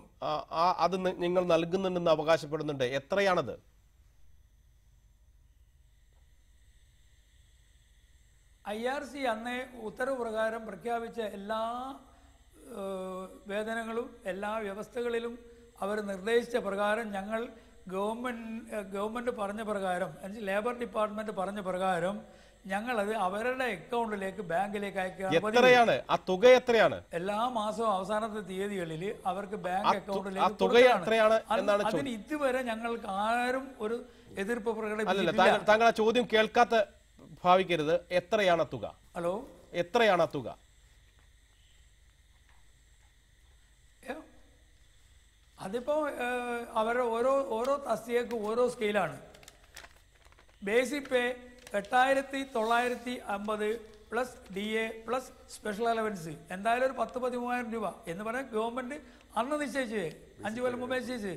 Speaker 1: അത് നിങ്ങൾ നൽകുന്നുണ്ടെന്ന് അവകാശപ്പെടുന്നുണ്ട്. എത്രയാണത്?
Speaker 8: IRC അന്ന് ഉത്തരവ് പ്രകാരം പ്രഖ്യാപിച്ച എല്ലാ വേതനങ്ങളും എല്ലാ വ്യവസ്ഥകളിലും അവർ നിർദ്ദേശിച്ച പ്രകാരം ഞങ്ങൾ ഗവൺമെൻറ് പറഞ്ഞ പ്രകാരം ലേബർ ഡിപ്പാർട്ട്മെൻറ്റ് പറഞ്ഞ പ്രകാരം ഞങ്ങളത് അവരുടെ അക്കൗണ്ടിലേക്ക് ബാങ്കിലേക്ക് അയക്കുകയാണ്.
Speaker 1: എത്രയാണ് ആ തുക? എത്രയാണ്?
Speaker 8: എല്ലാ മാസവും അവസാനത്തെ തീയതികളിൽ അവർക്ക് ബാങ്ക്
Speaker 1: തുക എത്രയാണ് എന്നാണ്
Speaker 8: അക്കൗണ്ടിലേക്ക്. അതിന് ഇതുവരെ ഞങ്ങൾക്ക് ആരും ഒരു എതിർപ്പ്
Speaker 1: അല്ലല്ല,
Speaker 8: പ്രകടിപ്പിച്ചിട്ടില്ല.
Speaker 1: താങ്കൾ ആ ചോദ്യം കേൾക്കാത്ത ഭാവിക്കരുത്. എത്രയാണ് തുക?
Speaker 8: ഹലോ,
Speaker 1: എത്രയാണ് തുക?
Speaker 8: അതിപ്പോ അവരുടെ ഓരോ തസ്തികക്ക് ഓരോ സ്കെയിലാണ്. Basic pay 8,950 plus DA plus special allowance എന്തായാലും ഒരു 10-13,000 രൂപ എന്ന് പറയാൻ ഗവൺമെന്റ് അന്ന് നിശ്ചയിച്ച് 5 കൊല്ലം മുമ്പ് നിശ്ചയിച്ച്.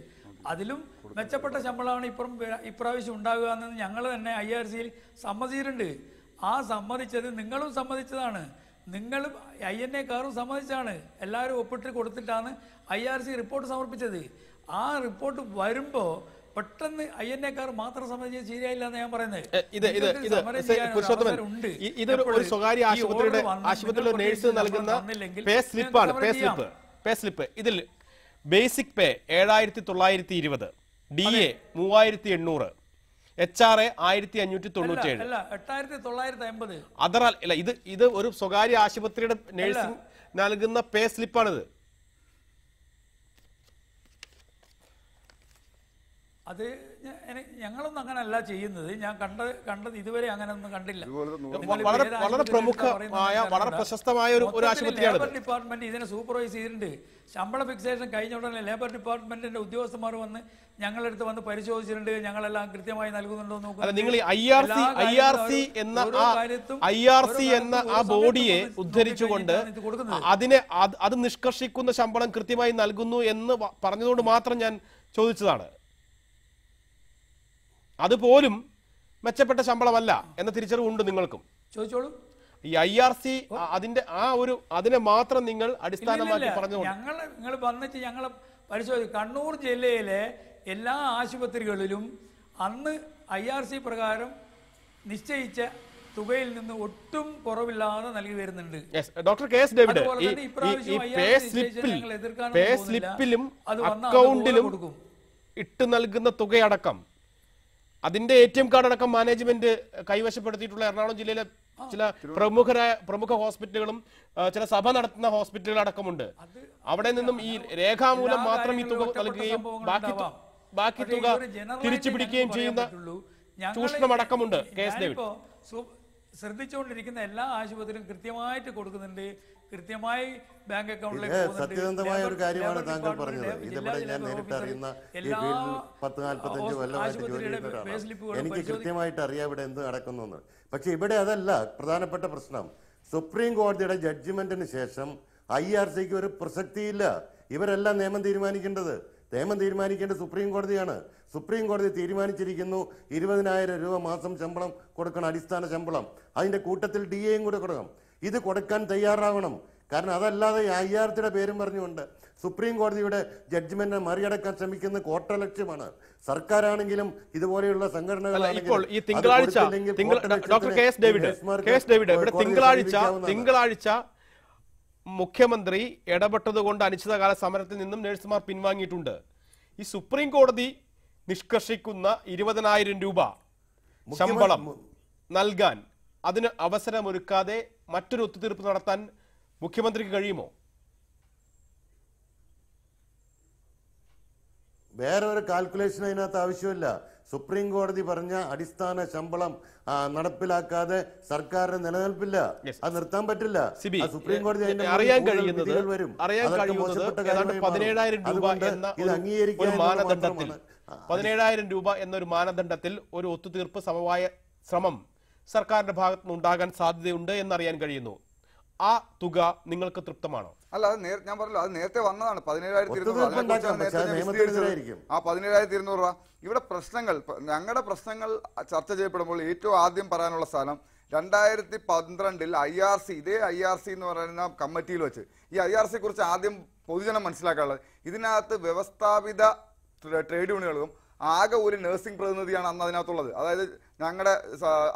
Speaker 8: അതിലും മെച്ചപ്പെട്ട ശമ്പളമാണ് ഇപ്രാവശ്യം ഉണ്ടാകുക എന്ന് ഞങ്ങൾ തന്നെ IRCയിൽ സമ്മതിച്ചിട്ടുണ്ട്. ആ സമ്മതിച്ചത് നിങ്ങളും സമ്മതിച്ചതാണ്, നിങ്ങളും INA-കാരും സമ്മതിച്ചാണ്. എല്ലാവരും ഒപ്പിട്ട് കൊടുത്തിട്ടാണ് IRC റിപ്പോർട്ട് സമർപ്പിച്ചത്. ആ റിപ്പോർട്ട് വരുമ്പോൾ പെട്ടെന്ന് INA-കാർ മാത്രം സമ്മതിച്ചത് ശരിയായില്ല എന്ന് ഞാൻ പറയുന്നത്.
Speaker 1: ഇതൊരു സ്വകാര്യ ആശുപത്രിയുടെ നേഴ്സ് നൽകുന്ന പേ സ്ലിപ്പാണ്. പേ സ്ലിപ്പ് ഇതിൽ ബേസിക് പേ 7,920, DA 3,800, HRA 1,597.
Speaker 8: അല്ല, 8,950.
Speaker 1: അതർ അല്ല, ഇത് ഒരു സ്വകാര്യ ആശുപത്രിയുടെ നേഴ്സിംഗ് നൽകുന്ന പേ സ്ലിപ്പാണിത്.
Speaker 8: അത് ഞങ്ങളൊന്നും അങ്ങനല്ല ചെയ്യുന്നത്. ഞാൻ കണ്ടത് ഇതുവരെ അങ്ങനെ ഒന്നും കണ്ടില്ല.
Speaker 1: വളരെ പ്രമുഖമായ വളരെ പ്രശസ്തമായ ഒരു ആശുപത്രിയാണ്.
Speaker 8: ലേബർ ഡിപ്പാർട്ട്മെന്റ് ഇതിനെ സൂപ്പർവൈസ് ചെയ്തിട്ടുണ്ട്. ശമ്പള ഫിക്സേഷൻ കഴിഞ്ഞ ഉടനെ ലേബർ ഡിപ്പാർട്ട്മെന്റിന്റെ ഉദ്യോഗസ്ഥന്മാർ വന്ന് ഞങ്ങളടുത്ത് വന്ന് പരിശോധിച്ചിട്ടുണ്ട്. ഞങ്ങളെല്ലാം കൃത്യമായി നൽകുന്നുണ്ടോ നോക്കുന്നത്.
Speaker 1: നിങ്ങൾ IRC എന്ന ആ ബോഡിയെ ഉദ്ധരിച്ചുകൊണ്ട് അത് നിഷ്കർഷിക്കുന്ന ശമ്പളം കൃത്യമായി നൽകുന്നു എന്ന് പറഞ്ഞതുകൊണ്ട് മാത്രം ഞാൻ ചോദിച്ചതാണ്. അതുപോലും മെച്ചപ്പെട്ട ശമ്പളമല്ല എന്ന തിരിച്ചറിവുണ്ട് നിങ്ങൾക്കും.
Speaker 8: ചോദിച്ചോളൂ.
Speaker 1: ഈ IRC അതിനെ മാത്രം നിങ്ങൾ അടിസ്ഥാനമാക്കി പറഞ്ഞു.
Speaker 8: നിങ്ങൾ വന്നിട്ട് ഞങ്ങളെ പരിശോധിക്കും. കണ്ണൂർ ജില്ലയിലെ എല്ലാ ആശുപത്രികളിലും അന്ന് IRC പ്രകാരം നിശ്ചയിച്ച തുകയിൽ നിന്ന് ഒട്ടും കുറവില്ലാതെ നൽകി വരുന്നുണ്ട്.
Speaker 1: ഡോക്ടർ KS ഡേവിഡ്, പേ സ്ലിപ്പിലും അക്കൗണ്ടിലും ഇട്ട് നൽകുന്ന തുകയടക്കം അതിന്റെ ATM കാർഡ് അടക്കം മാനേജ്മെന്റ് കൈവശപ്പെടുത്തിയിട്ടുള്ള എറണാകുളം ജില്ലയിലെ ചില പ്രമുഖ ഹോസ്പിറ്റലുകളും ചില സഭ നടത്തുന്ന ഹോസ്പിറ്റലുകൾ അടക്കമുണ്ട്. അവിടെ നിന്നും ഈ രേഖാമൂലം മാത്രം ഈ തുക നൽകുകയും ബാക്കി തുക തിരിച്ചു പിടിക്കുകയും ചെയ്യുന്ന ചൂഷണമടക്കമുണ്ട്. KS ഡേവിഡ്,
Speaker 8: ശ്രദ്ധിച്ചുകൊണ്ടിരിക്കുന്ന എല്ലാ ആശുപത്രിയും കൃത്യമായിട്ട് കൊടുക്കുന്നുണ്ട്. കൃത്യമായി ബാങ്ക് അക്കൗണ്ടിലേക്ക്
Speaker 6: സത്യസന്ധമായ ഒരു കാര്യമാണ് താങ്കൾ പറഞ്ഞത്. ഇതിവിടെ ഞാൻ നേരിട്ട് അറിയുന്ന ഈ ഫീൽഡിൽ 40-45 കൊല്ലമായിട്ട് ജോലി ചെയ്യുന്നവരാണ്. എനിക്ക് കൃത്യമായിട്ട് അറിയാം ഇവിടെ എന്ത് നടക്കുന്നു. പക്ഷെ ഇവിടെ അതല്ല പ്രധാനപ്പെട്ട പ്രശ്നം. സുപ്രീം കോടതിയുടെ ജഡ്ജ്മെന്റിന് ശേഷം IRCക്ക് ഒരു പ്രസക്തിയില്ല. ഇവരെല്ലാം നിയമം തീരുമാനിക്കേണ്ടത്. നിയമം തീരുമാനിക്കേണ്ടത് സുപ്രീം കോടതിയാണ്. സുപ്രീം കോടതി തീരുമാനിച്ചിരിക്കുന്നു 20,000 രൂപ മാസം ശമ്പളം കൊടുക്കണം, അടിസ്ഥാന ശമ്പളം. അതിന്റെ കൂട്ടത്തിൽ DAയും കൂടെ കൊടുക്കണം. ഇത് കൊടുക്കാൻ തയ്യാറാവണം. കാരണം അതല്ലാതെ IRCയുടെ പേരും പറഞ്ഞുകൊണ്ട് സുപ്രീം കോടതിയുടെ ജഡ്ജ്മെന്റിനെ മറികടക്കാൻ ശ്രമിക്കുന്ന കോട്ടലക്ഷ്യമാണ്. സർക്കാരാണെങ്കിലും ഇതുപോലെയുള്ള
Speaker 1: ഇപ്പോൾ ഈ ഡോക്ടർ KS ഡേവിഡ് ഇവിടെ തിങ്കളാഴ്ച മുഖ്യമന്ത്രി ഇടപെട്ടതുകൊണ്ട് അനിശ്ചിതകാല സമരത്തിൽ നിന്നും നഴ്സുമാർ പിൻവാങ്ങിയിട്ടുണ്ട്. ഈ സുപ്രീം കോടതി നിഷ്കർഷിക്കുന്ന 20,000 രൂപ ശമ്പളം നൽകാൻ അതിന് അവസരമൊരുക്കാതെ മറ്റൊരു ഒത്തുതീർപ്പ് നടത്താൻ മുഖ്യമന്ത്രിക്ക് കഴിയുമോ?
Speaker 6: വേറെ ഒരു കാൽക്കുലേഷൻ അതിനകത്ത് ആവശ്യമില്ല. സുപ്രീം കോടതി പറഞ്ഞ അടിസ്ഥാന ശമ്പളം നടപ്പിലാക്കാതെ സർക്കാരിന് നിലനിൽപ്പില്ല. അത് നിർത്താൻ പറ്റില്ല. സുപ്രീം കോടതി
Speaker 1: അറിയാൻ കഴിയുന്നത് 17,000 രൂപ എന്ന ഒരു മാനദണ്ഡത്തിൽ 17,000 രൂപ എന്നൊരു മാനദണ്ഡത്തിൽ ഒരു ഒത്തുതീർപ്പ് സമവായ ശ്രമം സർക്കാരിന്റെ ഭാഗത്തുനിന്ന് ഉണ്ടാകാൻ സാധ്യതയുണ്ട് എന്നറിയാൻ കഴിയുന്നു. ആ തുക നിങ്ങൾക്ക് തൃപ്തമാണോ?
Speaker 3: അല്ല, അത് ഞാൻ പറഞ്ഞല്ലോ, അത് നേരത്തെ വന്നതാണ്. 17,200 ആ 17,200 രൂപ. ഇവിടെ പ്രശ്നങ്ങൾ, ഞങ്ങളുടെ പ്രശ്നങ്ങൾ ചർച്ച ചെയ്യപ്പെടുമ്പോൾ ഏറ്റവും ആദ്യം പറയാനുള്ള സ്ഥലം 2012 IRC, ഇതേ IRC എന്ന് പറയുന്ന കമ്മിറ്റിയിൽ വെച്ച് ഈ IRC കുറിച്ച് ആദ്യം പൊതുജനം മനസ്സിലാക്കാനുള്ളത്, ഇതിനകത്ത് വ്യവസ്ഥാപിത ട്രേഡ് യൂണിയനുകളും ആകെ ഒരു നഴ്സിംഗ് പ്രതിനിധിയാണ് അന്ന് അതിനകത്തുള്ളത്. അതായത് ഞങ്ങളുടെ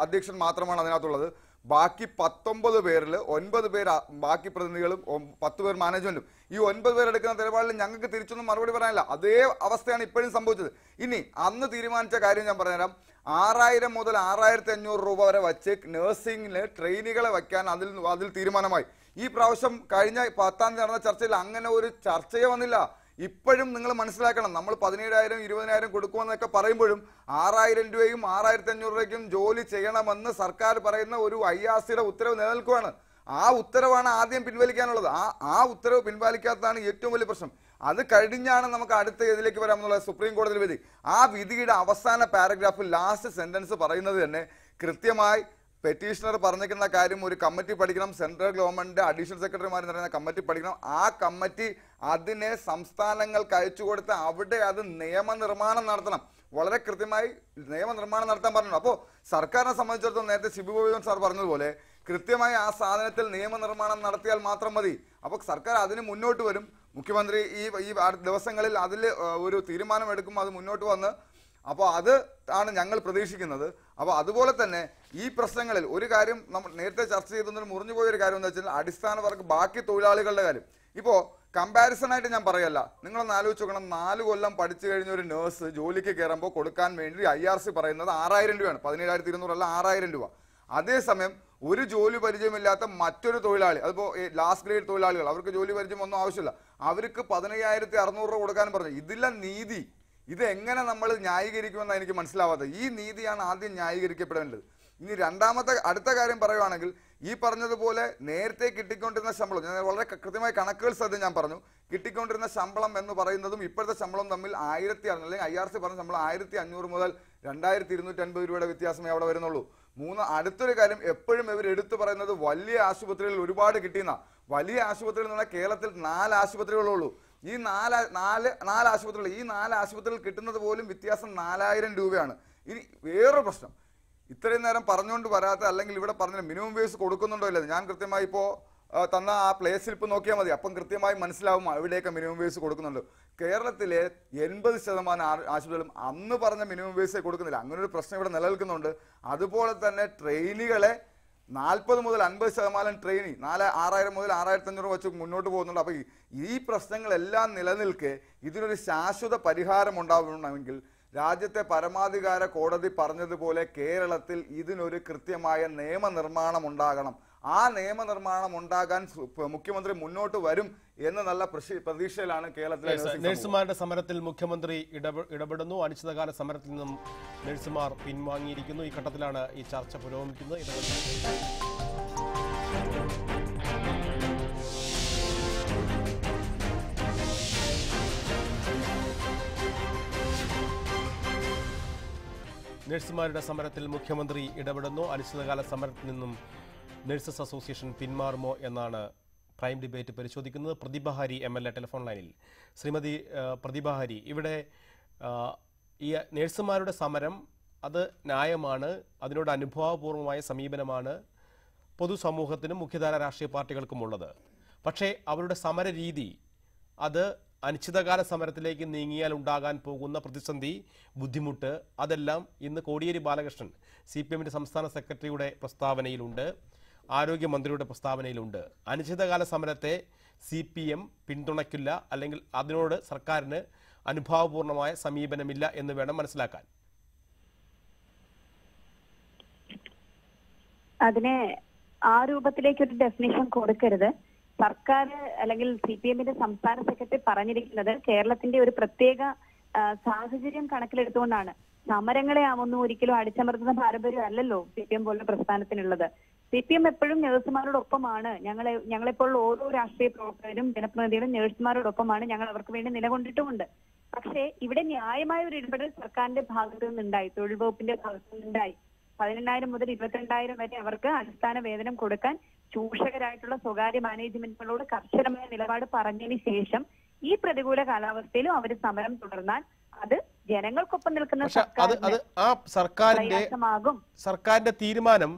Speaker 3: അധ്യക്ഷൻ മാത്രമാണ് അതിനകത്തുള്ളത്. ബാക്കി 19 പേരിൽ 9 പേർ ബാക്കി പ്രതിനിധികളും 10 പേർ മാനേജ്മെന്റും. ഈ 9 പേരെടുക്കുന്ന നിലപാടിൽ ഞങ്ങൾക്ക് തിരിച്ചൊന്നും മറുപടി പറയാനില്ല. അതേ അവസ്ഥയാണ് ഇപ്പോഴും സംഭവിച്ചത്. ഇനി അന്ന് തീരുമാനിച്ച കാര്യം ഞാൻ പറഞ്ഞുതരാം. 6000 മുതൽ 6500 രൂപ വരെ വച്ച് നഴ്സിംഗിന് ട്രെയിനികളെ വയ്ക്കാൻ അതിൽ തീരുമാനമായി. ഈ പ്രാവശ്യം കഴിഞ്ഞ 10-ാം തീയതി നടന്ന ചർച്ചയിൽ അങ്ങനെ ഒരു ചർച്ചയെ വന്നില്ല. ഇപ്പോഴും നിങ്ങൾ മനസ്സിലാക്കണം, നമ്മൾ 17,000 20,000 കൊടുക്കുമെന്നൊക്കെ പറയുമ്പോഴും 6000 രൂപയും 6500 രൂപയ്ക്കും ജോലി ചെയ്യണമെന്ന് സർക്കാർ പറയുന്ന ഒരു IRCയുടെ ഉത്തരവ് നിലനിൽക്കുകയാണ്. ആ ഉത്തരവാണ് ആദ്യം പിൻവലിക്കാനുള്ളത്. ആ ഉത്തരവ് പിൻവലിക്കാത്തതാണ് ഏറ്റവും വലിയ പ്രശ്നം. അത് കഴിഞ്ഞാണ് നമുക്ക് അടുത്ത ഇതിലേക്ക് വരാമെന്നുള്ള സുപ്രീം കോടതി വിധി. ആ വിധിയുടെ അവസാന പാരഗ്രാഫിൽ ലാസ്റ്റ് സെന്റൻസ് പറയുന്നത് തന്നെ കൃത്യമായി പെറ്റീഷണർ പറഞ്ഞിരിക്കുന്ന കാര്യം ഒരു കമ്മിറ്റി പഠിക്കണം, സെൻട്രൽ ഗവൺമെന്റ് അഡീഷണൽ സെക്രട്ടറിമാർ എന്ന് പറയുന്ന കമ്മിറ്റി പഠിക്കണം. ആ കമ്മിറ്റി അതിനെ സംസ്ഥാനങ്ങൾക്ക് അയച്ചു കൊടുത്ത് അവിടെ അത് നിയമനിർമ്മാണം നടത്തണം. വളരെ കൃത്യമായി നിയമനിർമ്മാണം നടത്താൻ പറഞ്ഞു. അപ്പോൾ സർക്കാരിനെ സംബന്ധിച്ചിടത്തോളം നേരത്തെ ശിബു ഗോവിന്ദൻ സാർ പറഞ്ഞതുപോലെ കൃത്യമായി ആ സാധനത്തിൽ നിയമനിർമ്മാണം നടത്തിയാൽ മാത്രം മതി. അപ്പോൾ സർക്കാർ അതിന് മുന്നോട്ട് വരും. മുഖ്യമന്ത്രി ഈ ദിവസങ്ങളിൽ അതിൽ ഒരു തീരുമാനം എടുക്കും, അത് മുന്നോട്ട് വന്ന്. അപ്പോൾ അത് ആണ് ഞങ്ങൾ പ്രതീക്ഷിക്കുന്നത്. അപ്പോൾ അതുപോലെ തന്നെ ഈ പ്രശ്നങ്ങളിൽ ഒരു കാര്യം നമ്മൾ നേരത്തെ ചർച്ച ചെയ്തതിൽ മുറിഞ്ഞു പോയൊരു കാര്യം എന്ന് വെച്ചാൽ അടിസ്ഥാന വർഗ ബാക്കി തൊഴിലാളികളുടെ കാര്യം. ഇപ്പോൾ കമ്പാരിസൺ ആയിട്ട് ഞാൻ പറയല്ല, നിങ്ങളൊന്ന് ആലോചിച്ച് നോക്കണം. 4 കൊല്ലം പഠിച്ചു കഴിഞ്ഞ ഒരു നേഴ്സ് ജോലിക്ക് കയറുമ്പോൾ കൊടുക്കാൻ വേണ്ടി IRC പറയുന്നത് 6000 രൂപയാണ്. 17,200 അല്ല, 6000 രൂപ. അതേസമയം ഒരു ജോലി പരിചയമില്ലാത്ത മറ്റൊരു തൊഴിലാളി, അതിപ്പോൾ ലാസ്റ്റ് ഗ്രേഡ് തൊഴിലാളികൾ, അവർക്ക് ജോലി പരിചയം ഒന്നും ആവശ്യമില്ല, അവർക്ക് 15,600 രൂപ കൊടുക്കാൻ പറഞ്ഞു. ഇതില്ല നീതി. ഇത് എങ്ങനെ നമ്മൾ ന്യായീകരിക്കുമെന്നാണ് എനിക്ക് മനസ്സിലാവാത്തത്. ഈ നീതിയാണ് ആദ്യം ന്യായീകരിക്കപ്പെടേണ്ടത്. ഇനി അടുത്ത കാര്യം പറയുവാണെങ്കിൽ, ഈ പറഞ്ഞതുപോലെ നേരത്തെ കിട്ടിക്കൊണ്ടിരുന്ന ശമ്പളം, ഞാൻ വളരെ കൃത്യമായ കണക്കുകൾ സദ്യ ഞാൻ പറഞ്ഞു, കിട്ടിക്കൊണ്ടിരുന്ന ശമ്പളം എന്ന് പറയുന്നതും ഇപ്പോഴത്തെ ശമ്പളം തമ്മിൽ 1,600 അല്ലെങ്കിൽ IRC പറഞ്ഞ ശമ്പളം 1,500 മുതൽ 2,250 രൂപയുടെ വ്യത്യാസമേ അവിടെ വരുന്നുള്ളൂ. അടുത്തൊരു കാര്യം എപ്പോഴും ഇവർ എടുത്തു പറയുന്നത് വലിയ ആശുപത്രികളിൽ ഒരുപാട് കിട്ടിയെന്ന. വലിയ ആശുപത്രികൾ എന്ന് പറഞ്ഞാൽ കേരളത്തിൽ 4 ആശുപത്രികളുള്ളൂ. ഈ 4 ആശുപത്രികൾ, ഈ 4 ആശുപത്രികൾ കിട്ടുന്നത് പോലും വ്യത്യാസം 4,000 രൂപയാണ്. ഇനി വേറൊരു പ്രശ്നം, ഇത്രയും നേരം പറഞ്ഞുകൊണ്ട് വരാത്ത അല്ലെങ്കിൽ ഇവിടെ പറഞ്ഞ മിനിമം വേജ് കൊടുക്കുന്നുണ്ടോ ഇല്ലത് ഞാൻ കൃത്യമായി ഇപ്പോൾ തന്ന ആ പ്ലേ സ്ലിപ്പ് നോക്കിയാൽ മതി. അപ്പം കൃത്യമായി മനസ്സിലാവും എവിടെയൊക്കെ മിനിമം വേജ് കൊടുക്കുന്നുണ്ട്. കേരളത്തിലെ 80% ആശുപത്രികളും അന്ന് പറഞ്ഞ മിനിമം വേജ് കൊടുക്കുന്നില്ല. അങ്ങനെ ഒരു പ്രശ്നം ഇവിടെ നിലനിൽക്കുന്നുണ്ട്. അതുപോലെ തന്നെ ട്രെയിനികളെ 40 മുതൽ 50% ട്രെയിനി 6,000 മുതൽ 6,500 വെച്ച് മുന്നോട്ട് പോകുന്നുണ്ട്. അപ്പോൾ ഈ പ്രശ്നങ്ങളെല്ലാം നിലനിൽക്കെ ഇതിനൊരു ശാശ്വത പരിഹാരം ഉണ്ടാവണമെങ്കിൽ രാജ്യത്തെ പരമാധികാര കോടതി പറഞ്ഞതുപോലെ കേരളത്തിൽ ഇതിനൊരു കൃത്യമായ നിയമനിർമ്മാണം ഉണ്ടാകണം. ആ നിയമനിർമ്മാണം ഉണ്ടാകാൻ മുഖ്യമന്ത്രി മുന്നോട്ട് വരും എന്ന് നല്ല പ്രതീക്ഷയിലാണ് കേരളത്തിലെ
Speaker 1: നഴ്സുമാരുടെ സമരത്തിൽ മുഖ്യമന്ത്രി ഇടപെടുന്നു. അനിശ്ചിതകാല സമരത്തിൽ നിന്നും നഴ്സുമാർ പിൻവാങ്ങിയിരിക്കുന്നു. ഈ ഘട്ടത്തിലാണ് ഈ ചർച്ച പുരോഗമിക്കുന്നത്. നഴ്സുമാരുടെ സമരത്തിൽ മുഖ്യമന്ത്രി ഇടപെടുന്നു. അനിശ്ചിതകാല സമരത്തിൽ നിന്നും നഴ്സസ് അസോസിയേഷൻ പിന്മാറുമോ എന്നാണ് പ്രൈം ഡിബേറ്റ് പരിശോധിക്കുന്നത്. പ്രതിഭ ഹരി MLA ടെലിഫോൺ ലൈനിൽ. ശ്രീമതി പ്രതിഭ ഹരി, ഇവിടെ ഈ നഴ്സുമാരുടെ സമരം അത് ന്യായമാണ്, അതിനോട് അനുഭാവപൂർവമായ സമീപനമാണ് പൊതുസമൂഹത്തിനും മുഖ്യധാര രാഷ്ട്രീയ പാർട്ടികൾക്കും ഉള്ളത്. പക്ഷേ അവരുടെ സമരരീതി അത് അനിശ്ചിതകാല സമരത്തിലേക്ക് നീങ്ങിയാൽ ഉണ്ടാകാൻ പോകുന്ന പ്രതിസന്ധി, ബുദ്ധിമുട്ട്, അതെല്ലാം ഇന്ന് കോടിയേരി ബാലകൃഷ്ണൻ CPMന്റെ സംസ്ഥാന സെക്രട്ടറിയുടെ പ്രസ്താവനയിലുണ്ട്, ആരോഗ്യമന്ത്രിയുടെ പ്രസ്താവനയിലുണ്ട്. അനിശ്ചിതകാല സമരത്തെ CPM പിന്തുണയ്ക്കില്ല, അല്ലെങ്കിൽ അതിനോട് സർക്കാരിന് അനുഭാവപൂർണമായ സമീപനമില്ല എന്ന് വേണം മനസ്സിലാക്കാൻ.
Speaker 9: അതിനെ ആ രൂപത്തിലേക്ക് ഒരു ഡെഫിനിഷൻ കൊടുക്കരുത്. സർക്കാർ അല്ലെങ്കിൽ CPMന്റെ സംസ്ഥാന സെക്രട്ടറി പറഞ്ഞിരിക്കുന്നത് കേരളത്തിന്റെ ഒരു പ്രത്യേക സാഹചര്യം കണക്കിലെടുത്തുകൊണ്ടാണ്. സമരങ്ങളെ ഒന്നും ഒരിക്കലും അടിച്ചമർത്തുന്ന പാരമ്പര്യം അല്ലല്ലോ CPM പോലുള്ള പ്രസ്ഥാനത്തിനുള്ളത്. CPM എപ്പോഴും നഴ്സുമാരോടൊപ്പമാണ്. ഞങ്ങളെപ്പോലുള്ള ഓരോ രാഷ്ട്രീയ പ്രവർത്തകരും ജനപ്രതിനിധികളും നഴ്സുമാരോടൊപ്പമാണ്. ഞങ്ങൾ അവർക്ക് വേണ്ടി നിലകൊണ്ടിട്ടുമുണ്ട്. പക്ഷേ ഇവിടെ ന്യായമായ ഒരു ഇടപെടൽ സർക്കാരിന്റെ ഭാഗത്തു നിന്നുണ്ടായി, തൊഴിൽ വകുപ്പിന്റെ ഭാഗത്തു നിന്നുണ്ടായി. 18,000 മുതൽ 22,000 വരെ അവർക്ക് അടിസ്ഥാന വേതനം കൊടുക്കാൻ ചൂഷകരായിട്ടുള്ള സ്വകാര്യ മാനേജ്മെന്റുകളോട് കർശനമായ നിലപാട് പറഞ്ഞതിന് ശേഷം ഈ പ്രതികൂല കാലാവസ്ഥയിലും അവർ സമരം തുടർന്നാൽ അത് ജനങ്ങൾക്കൊപ്പം നിൽക്കുന്ന
Speaker 1: സർക്കാരിന്റെ തീരുമാനം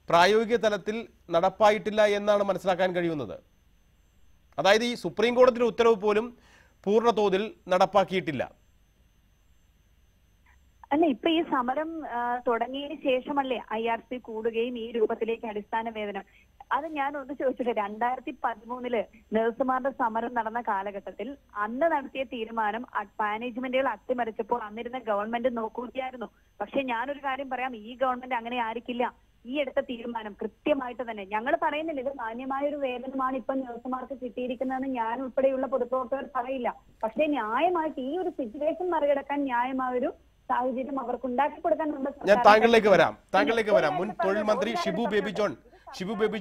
Speaker 1: പ്രായോഗിക തലത്തിൽ നടപ്പായിട്ടില്ല എന്നാണ് മനസ്സിലാക്കാൻ കഴിയുന്നത്. അതായത് ഈ സുപ്രീം കോടതിയുടെ ഉത്തരവ് പോലും പൂർണ്ണ തോതിൽ നടപ്പാക്കിയിട്ടില്ല.
Speaker 9: അല്ല, ഇപ്പൊ ഈ സമരം തുടങ്ങിയതിന് ശേഷമല്ലേ IRC കൂടുകയും ഈ രൂപത്തിലേക്ക് അടിസ്ഥാന വേതനം? അത് ഞാൻ ഒന്ന് ചോദിച്ചിട്ട്, 2013 നഴ്സുമാരുടെ സമരം നടന്ന കാലഘട്ടത്തിൽ അന്ന് നടത്തിയ തീരുമാനം മാനേജ്മെന്റുകൾ അട്ടിമറിച്ചപ്പോൾ അന്നിരുന്ന ഗവൺമെന്റ് നോക്കുകയായിരുന്നു. പക്ഷെ ഞാനൊരു കാര്യം പറയാം, ഈ ഗവൺമെന്റ് അങ്ങനെ ആയിരിക്കില്ല. ഈ എടുത്ത തീരുമാനം കൃത്യമായിട്ട് തന്നെ, ഞങ്ങൾ പറയുന്നില്ല ഇത് മാന്യമായ ഒരു വേതനമാണ് ഇപ്പൊ നഴ്സുമാർക്ക് കിട്ടിയിരിക്കുന്നതെന്ന് ഞാൻ ഉൾപ്പെടെയുള്ള പൊതുപ്രവർത്തകർ പറയില്ല. പക്ഷെ ന്യായമായിട്ട് ഈ ഒരു സിറ്റുവേഷൻ മറികടക്കാൻ ന്യായമായ ഒരു സാഹചര്യം അവർക്ക് ഉണ്ടാക്കി കൊടുക്കാൻ
Speaker 1: ഞാൻ താങ്കളിലേക്ക് വരാം. മുൻ തൊഴിൽ മന്ത്രി ഷിബു ബേബി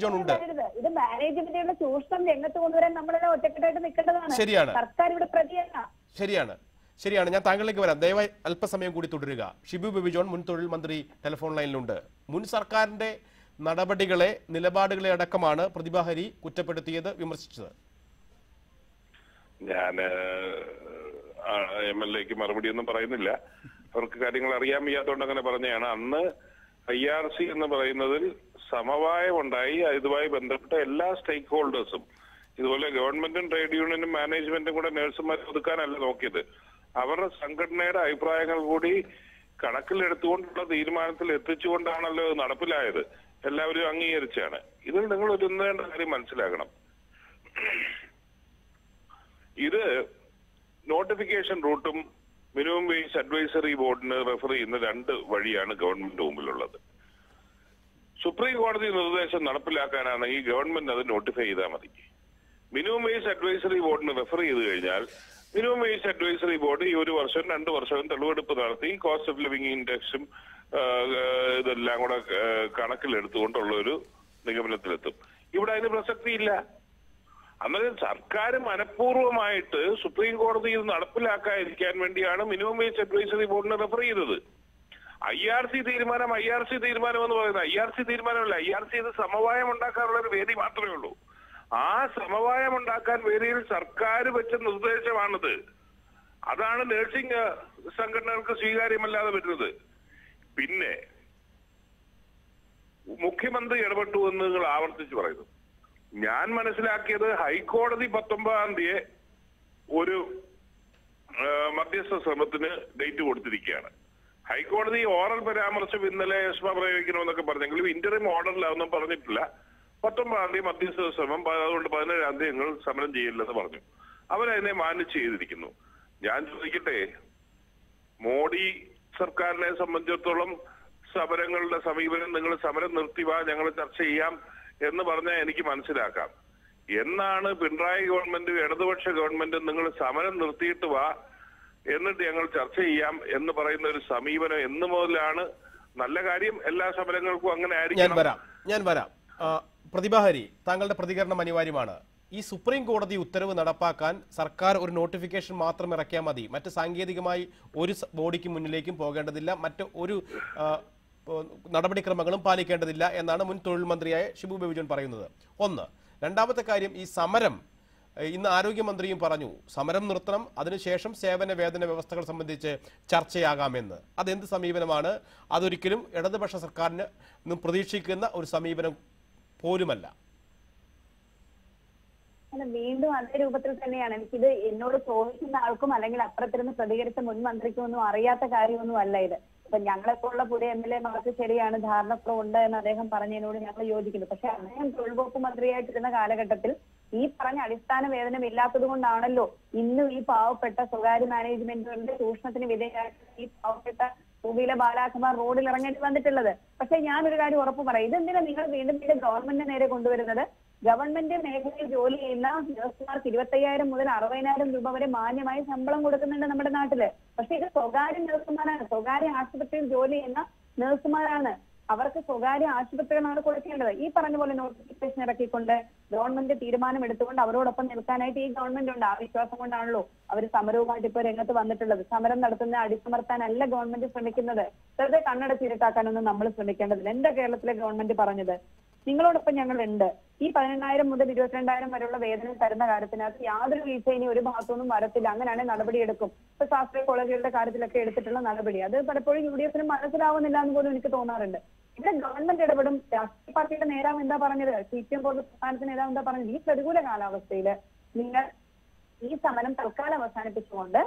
Speaker 1: ജോൺ ഉണ്ട്.
Speaker 9: ഇത് മാനേജ്മെന്റുകളുടെ ചൂഷണം രംഗത്ത് കൊണ്ടുവരാൻ നമ്മളെല്ലാം ഒറ്റക്കെട്ടായിട്ട് നിൽക്കേണ്ടതാണ്.
Speaker 1: ശരിയാണ്.
Speaker 9: സർക്കാർ ഇവിടെ പ്രതിയല്ല.
Speaker 1: ശരിയാണ്. ഞാൻ താങ്കളിലേക്ക് വരാം. ദയവായി അല്പസമയം കൂടി തുടരുക. ഷിബു ബേബി ജോൺ, മുൻ തൊഴിൽ മന്ത്രി, ടെലിഫോൺ ലൈനിലുണ്ട്. മുൻ സർക്കാരിന്റെ നടപടികളെ, നിലപാടുകളെ അടക്കമാണ് പ്രതിഭ ഹരി കുറ്റപ്പെടുത്തിയത്, വിമർശിച്ചത്.
Speaker 7: ഞാൻ MLAക്ക് മറുപടി ഒന്നും പറയുന്നില്ല. അവർക്ക് കാര്യങ്ങൾ അറിയാൻ വയ്യാത്തതുകൊണ്ട് അങ്ങനെ പറഞ്ഞതാണ്. അന്ന് IRC എന്ന് പറയുന്നതിൽ സമവായം ഉണ്ടായി. ഇതുമായി ബന്ധപ്പെട്ട എല്ലാ സ്റ്റേക്ക് ഹോൾഡേഴ്സും, ഇതുപോലെ ഗവൺമെന്റും ട്രേഡ് യൂണിയനും മാനേജ്മെന്റും കൂടെ നഴ്സുമാരെ ഒതുക്കാനല്ല നോക്കിയത്. അവരുടെ സംഘടനയുടെ അഭിപ്രായങ്ങൾ കൂടി കണക്കിലെടുത്തുകൊണ്ടുള്ള തീരുമാനത്തിൽ എത്തിച്ചുകൊണ്ടാണല്ലോ നടപ്പിലായത്. എല്ലാവരും അംഗീകരിച്ചാണ്. ഇതിൽ നിങ്ങൾ ഒരുന്നേണ്ട കാര്യം മനസ്സിലാക്കണം. ഇത് നോട്ടിഫിക്കേഷൻ റൂട്ടും മിനിമം വേജ് അഡ്വൈസറി ബോർഡിന് റെഫർ ചെയ്യുന്ന രണ്ട് വഴിയാണ് ഗവൺമെന്റ് മുമ്പിലുള്ളത്. സുപ്രീം കോടതി നിർദ്ദേശം നടപ്പിലാക്കാനാണെങ്കിൽ ഗവൺമെന്റ് അത് നോട്ടിഫൈ ചെയ്താൽ മതി. മിനിമം വേജ് അഡ്വൈസറി ബോർഡിന് റെഫർ ചെയ്ത് കഴിഞ്ഞാൽ മിനിമം വേജ് അഡ്വൈസറി ബോർഡ് ഈ 1 വർഷവും 2 വർഷവും തെളിവെടുപ്പ് നടത്തി കോസ്റ്റ് ഓഫ് ലിവിംഗ് ഇൻഡെക്സും ഇതെല്ലാം കൂടെ കണക്കിലെടുത്തുകൊണ്ടുള്ള ഒരു നിഗമനത്തിലെത്തും. ഇവിടെ അതിന് പ്രസക്തിയില്ല. അന്നേരം സർക്കാർ മനഃപൂർവ്വമായിട്ട് സുപ്രീം കോടതി ഇത് നടപ്പിലാക്കാതിരിക്കാൻ വേണ്ടിയാണ് മിനിമം വേജ് അഡ്വൈസറി ബോർഡിനെ റെഫർ ചെയ്തത്. IRC തീരുമാനം എന്ന് പറയുന്നത് IRC തീരുമാനമല്ല. IRC ഇത് സമവായം ഉണ്ടാക്കാനുള്ള ഒരു വേദി മാത്രമേ ഉള്ളൂ. ആ സമവായം ഉണ്ടാക്കാൻ വേദിയിൽ സർക്കാർ വെച്ച നിർദ്ദേശമാണിത്. അതാണ് നഴ്സിംഗ് സംഘടനകൾക്ക് സ്വീകാര്യമല്ലാതെ വരുന്നത്. പിന്നെ മുഖ്യമന്ത്രി ഇടപെട്ടു എന്ന് നിങ്ങൾ ആവർത്തിച്ച് പറയുന്നു. ഞാൻ മനസ്സിലാക്കിയത് ഹൈക്കോടതി 19-ാം തീയതി ഒരു മധ്യസ്ഥ ശ്രമത്തിന് ഡേറ്റ് കൊടുത്തിരിക്കുകയാണ്. ഹൈക്കോടതി ഓറൽ പരാമർശം ഇന്നലെ യസ്മ പ്രയോഗിക്കണമെന്നൊക്കെ പറഞ്ഞെങ്കിലും ഇന്ററിം ഓർഡറിലൊന്നും പറഞ്ഞിട്ടില്ല. 19-ാം തീയതി മധ്യസ്ഥ ശ്രമം, അതുകൊണ്ട് 17-ാം തീയതി ഞങ്ങൾ സമരം ചെയ്യില്ലെന്ന് പറഞ്ഞു. അവരതിനെ മാനിച്ച് ചെയ്തിരിക്കുന്നു. ഞാൻ ചോദിക്കട്ടെ, മോഡി സർക്കാരിനെ സംബന്ധിച്ചിടത്തോളം സമരങ്ങളുടെ സമീപനം, നിങ്ങൾ സമരം നിർത്തിവാ, ഞങ്ങൾ ചർച്ച ചെയ്യാം എന്ന് പറഞ്ഞാൽ എനിക്ക് മനസ്സിലാക്കാം. എന്നാണ് പിണറായി ഗവൺമെന്റ്, ഇടതുപക്ഷ ഗവൺമെന്റ് നിങ്ങൾ സമരം നിർത്തിയിട്ട് വാ, എന്നിട്ട് ഞങ്ങൾ ചർച്ച ചെയ്യാം എന്ന് പറയുന്ന ഒരു സമീപനം എന്ന് മുതലാണ്? നല്ല കാര്യം, എല്ലാ സമരങ്ങൾക്കും അങ്ങനെ ആയിരിക്കും.
Speaker 1: ഞാൻ വരാം. പ്രതിഭ ഹരി, താങ്കളുടെ പ്രതികരണം അനിവാര്യമാണ്. ഈ സുപ്രീം കോടതി ഉത്തരവ് നടപ്പാക്കാൻ സർക്കാർ ഒരു നോട്ടിഫിക്കേഷൻ മാത്രം ഇറക്കിയാൽ മതി, മറ്റ് സാങ്കേതികമായി ഒരു ബോഡിക്ക് മുന്നിലേക്കും പോകേണ്ടതില്ല, മറ്റ് ഒരു നടപടിക്രമങ്ങളും പാലിക്കേണ്ടതില്ല എന്നാണ് മുൻ തൊഴിൽ മന്ത്രിയായ ഷിബു ബേബി ജോൺ പറയുന്നത്. ഒന്ന്. രണ്ടാമത്തെ കാര്യം, ഈ സമരം, ഇന്ന് ആരോഗ്യമന്ത്രിയും പറഞ്ഞു സമരം നിർത്തണം, അതിനുശേഷം സേവന വേതന വ്യവസ്ഥകൾ സംബന്ധിച്ച് ചർച്ചയാകാമെന്ന്. അതെന്ത് സമീപനമാണ്? അതൊരിക്കലും ഇടതുപക്ഷ സർക്കാരിന് പ്രതീക്ഷിക്കുന്ന ഒരു സമീപനം പോലുമല്ല.
Speaker 9: വീണ്ടും അതേ രൂപത്തിൽ തന്നെയാണ്. എനിക്കിത് എന്നോട് ചോദിക്കുന്ന ആൾക്കും അല്ലെങ്കിൽ അപ്പുറത്തിരുന്ന് പ്രതികരിച്ച മുൻ മന്ത്രിക്കും ഒന്നും അറിയാത്ത കാര്യമൊന്നും അല്ല ഇത്. ഇപ്പൊ ഞങ്ങളെപ്പോലുള്ള പുതിയ MLA മാർക്ക് ശരിയാണ്, ധാരണക്കുറവുണ്ട് എന്ന് അദ്ദേഹം പറഞ്ഞതിനോട് ഞങ്ങൾ യോജിക്കുന്നു. പക്ഷെ അദ്ദേഹം തൊഴിൽ വകുപ്പ് മന്ത്രിയായിട്ടിരുന്ന കാലഘട്ടത്തിൽ ഈ പറഞ്ഞ അടിസ്ഥാന വേതനം ഇല്ലാത്തത് കൊണ്ടാണല്ലോ ഇന്നും ഈ പാവപ്പെട്ട സ്വകാര്യ മാനേജ്മെന്റുകളുടെ ചൂഷണത്തിന് വിധേയമായിട്ട് ഈ പാവപ്പെട്ട ഭൂമിയിലെ ബാലാഖമാർ റോഡിൽ ഇറങ്ങേണ്ടി വന്നിട്ടുള്ളത്. പക്ഷെ ഞാനൊരു കാര്യം ഉറപ്പ് പറയാം, ഇതെന്തിനാ നിങ്ങൾ വീണ്ടും ഗവൺമെന്റിന് നേരെ കൊണ്ടുവരുന്നത്? ഗവൺമെന്റ് മേഖലയിൽ ജോലി ചെയ്യുന്ന നഴ്സുമാർക്ക് 25,000 മുതൽ 60,000 രൂപ വരെ മാന്യമായി ശമ്പളം കൊടുക്കുന്നുണ്ട് നമ്മുടെ നാട്ടില്. പക്ഷെ ഇത് സ്വകാര്യ നഴ്സുമാരാണ്, സ്വകാര്യ ആശുപത്രിയിൽ ജോലി ചെയ്യുന്ന നഴ്സുമാരാണ്. അവർക്ക് സ്വകാര്യ ആശുപത്രികളാണ് കൊടുക്കേണ്ടത്. ഈ പറഞ്ഞ പോലെ നോട്ടിഫിക്കേഷൻ ഇറക്കിക്കൊണ്ട് ഗവൺമെന്റ് തീരുമാനം എടുത്തുകൊണ്ട് അവരോടൊപ്പം നിൽക്കാനായിട്ട് ഈ ഗവൺമെന്റ് ഉണ്ട്. ആ വിശ്വാസം കൊണ്ടാണല്ലോ അവർ സമരവുമായിട്ട് ഇപ്പൊ രംഗത്ത് വന്നിട്ടുള്ളത്. സമരം നടത്തുന്ന അടിച്ചമർത്താനല്ല ഗവൺമെന്റ് ശ്രമിക്കുന്നത്. വെറുതെ കണ്ണടച്ചിരുട്ടാക്കാനൊന്നും നമ്മൾ ശ്രമിക്കേണ്ടതില്ല. എന്താ കേരളത്തിലെ ഗവൺമെന്റ് പറഞ്ഞത്? നിങ്ങളോടൊപ്പം ഞങ്ങളുണ്ട്. ഈ 18,000 മുതൽ 22,000 വരെയുള്ള വേതനം തരുന്ന കാര്യത്തിനകത്ത് യാതൊരു വീഴ്ച ഒരു ഭാഗത്തൊന്നും വരത്തില്ല. അങ്ങനെയാണെങ്കിൽ നടപടിയെടുക്കും. ഇപ്പൊ ശാസ്ത്രീയ കോളേജുകളുടെ കാര്യത്തിലൊക്കെ എടുത്തിട്ടുള്ള നടപടി അത് പലപ്പോഴും UDF-ന് മനസ്സിലാവുന്നില്ല എന്ന് പോലും എനിക്ക് തോന്നാറുണ്ട്. ഇവിടെ ഗവൺമെന്റ് ഇടപെടും. രാഷ്ട്രീയ പാർട്ടിയുടെ നേതാവ് എന്താ പറഞ്ഞത്? CPM പോലുള്ള സംസ്ഥാനത്തിന്റെ നേതാവ് എന്താ പറഞ്ഞത്? ഈ പ്രതികൂല കാലാവസ്ഥയിൽ നിങ്ങൾ ഈ സമരം തൽക്കാലം അവസാനിപ്പിച്ചുകൊണ്ട്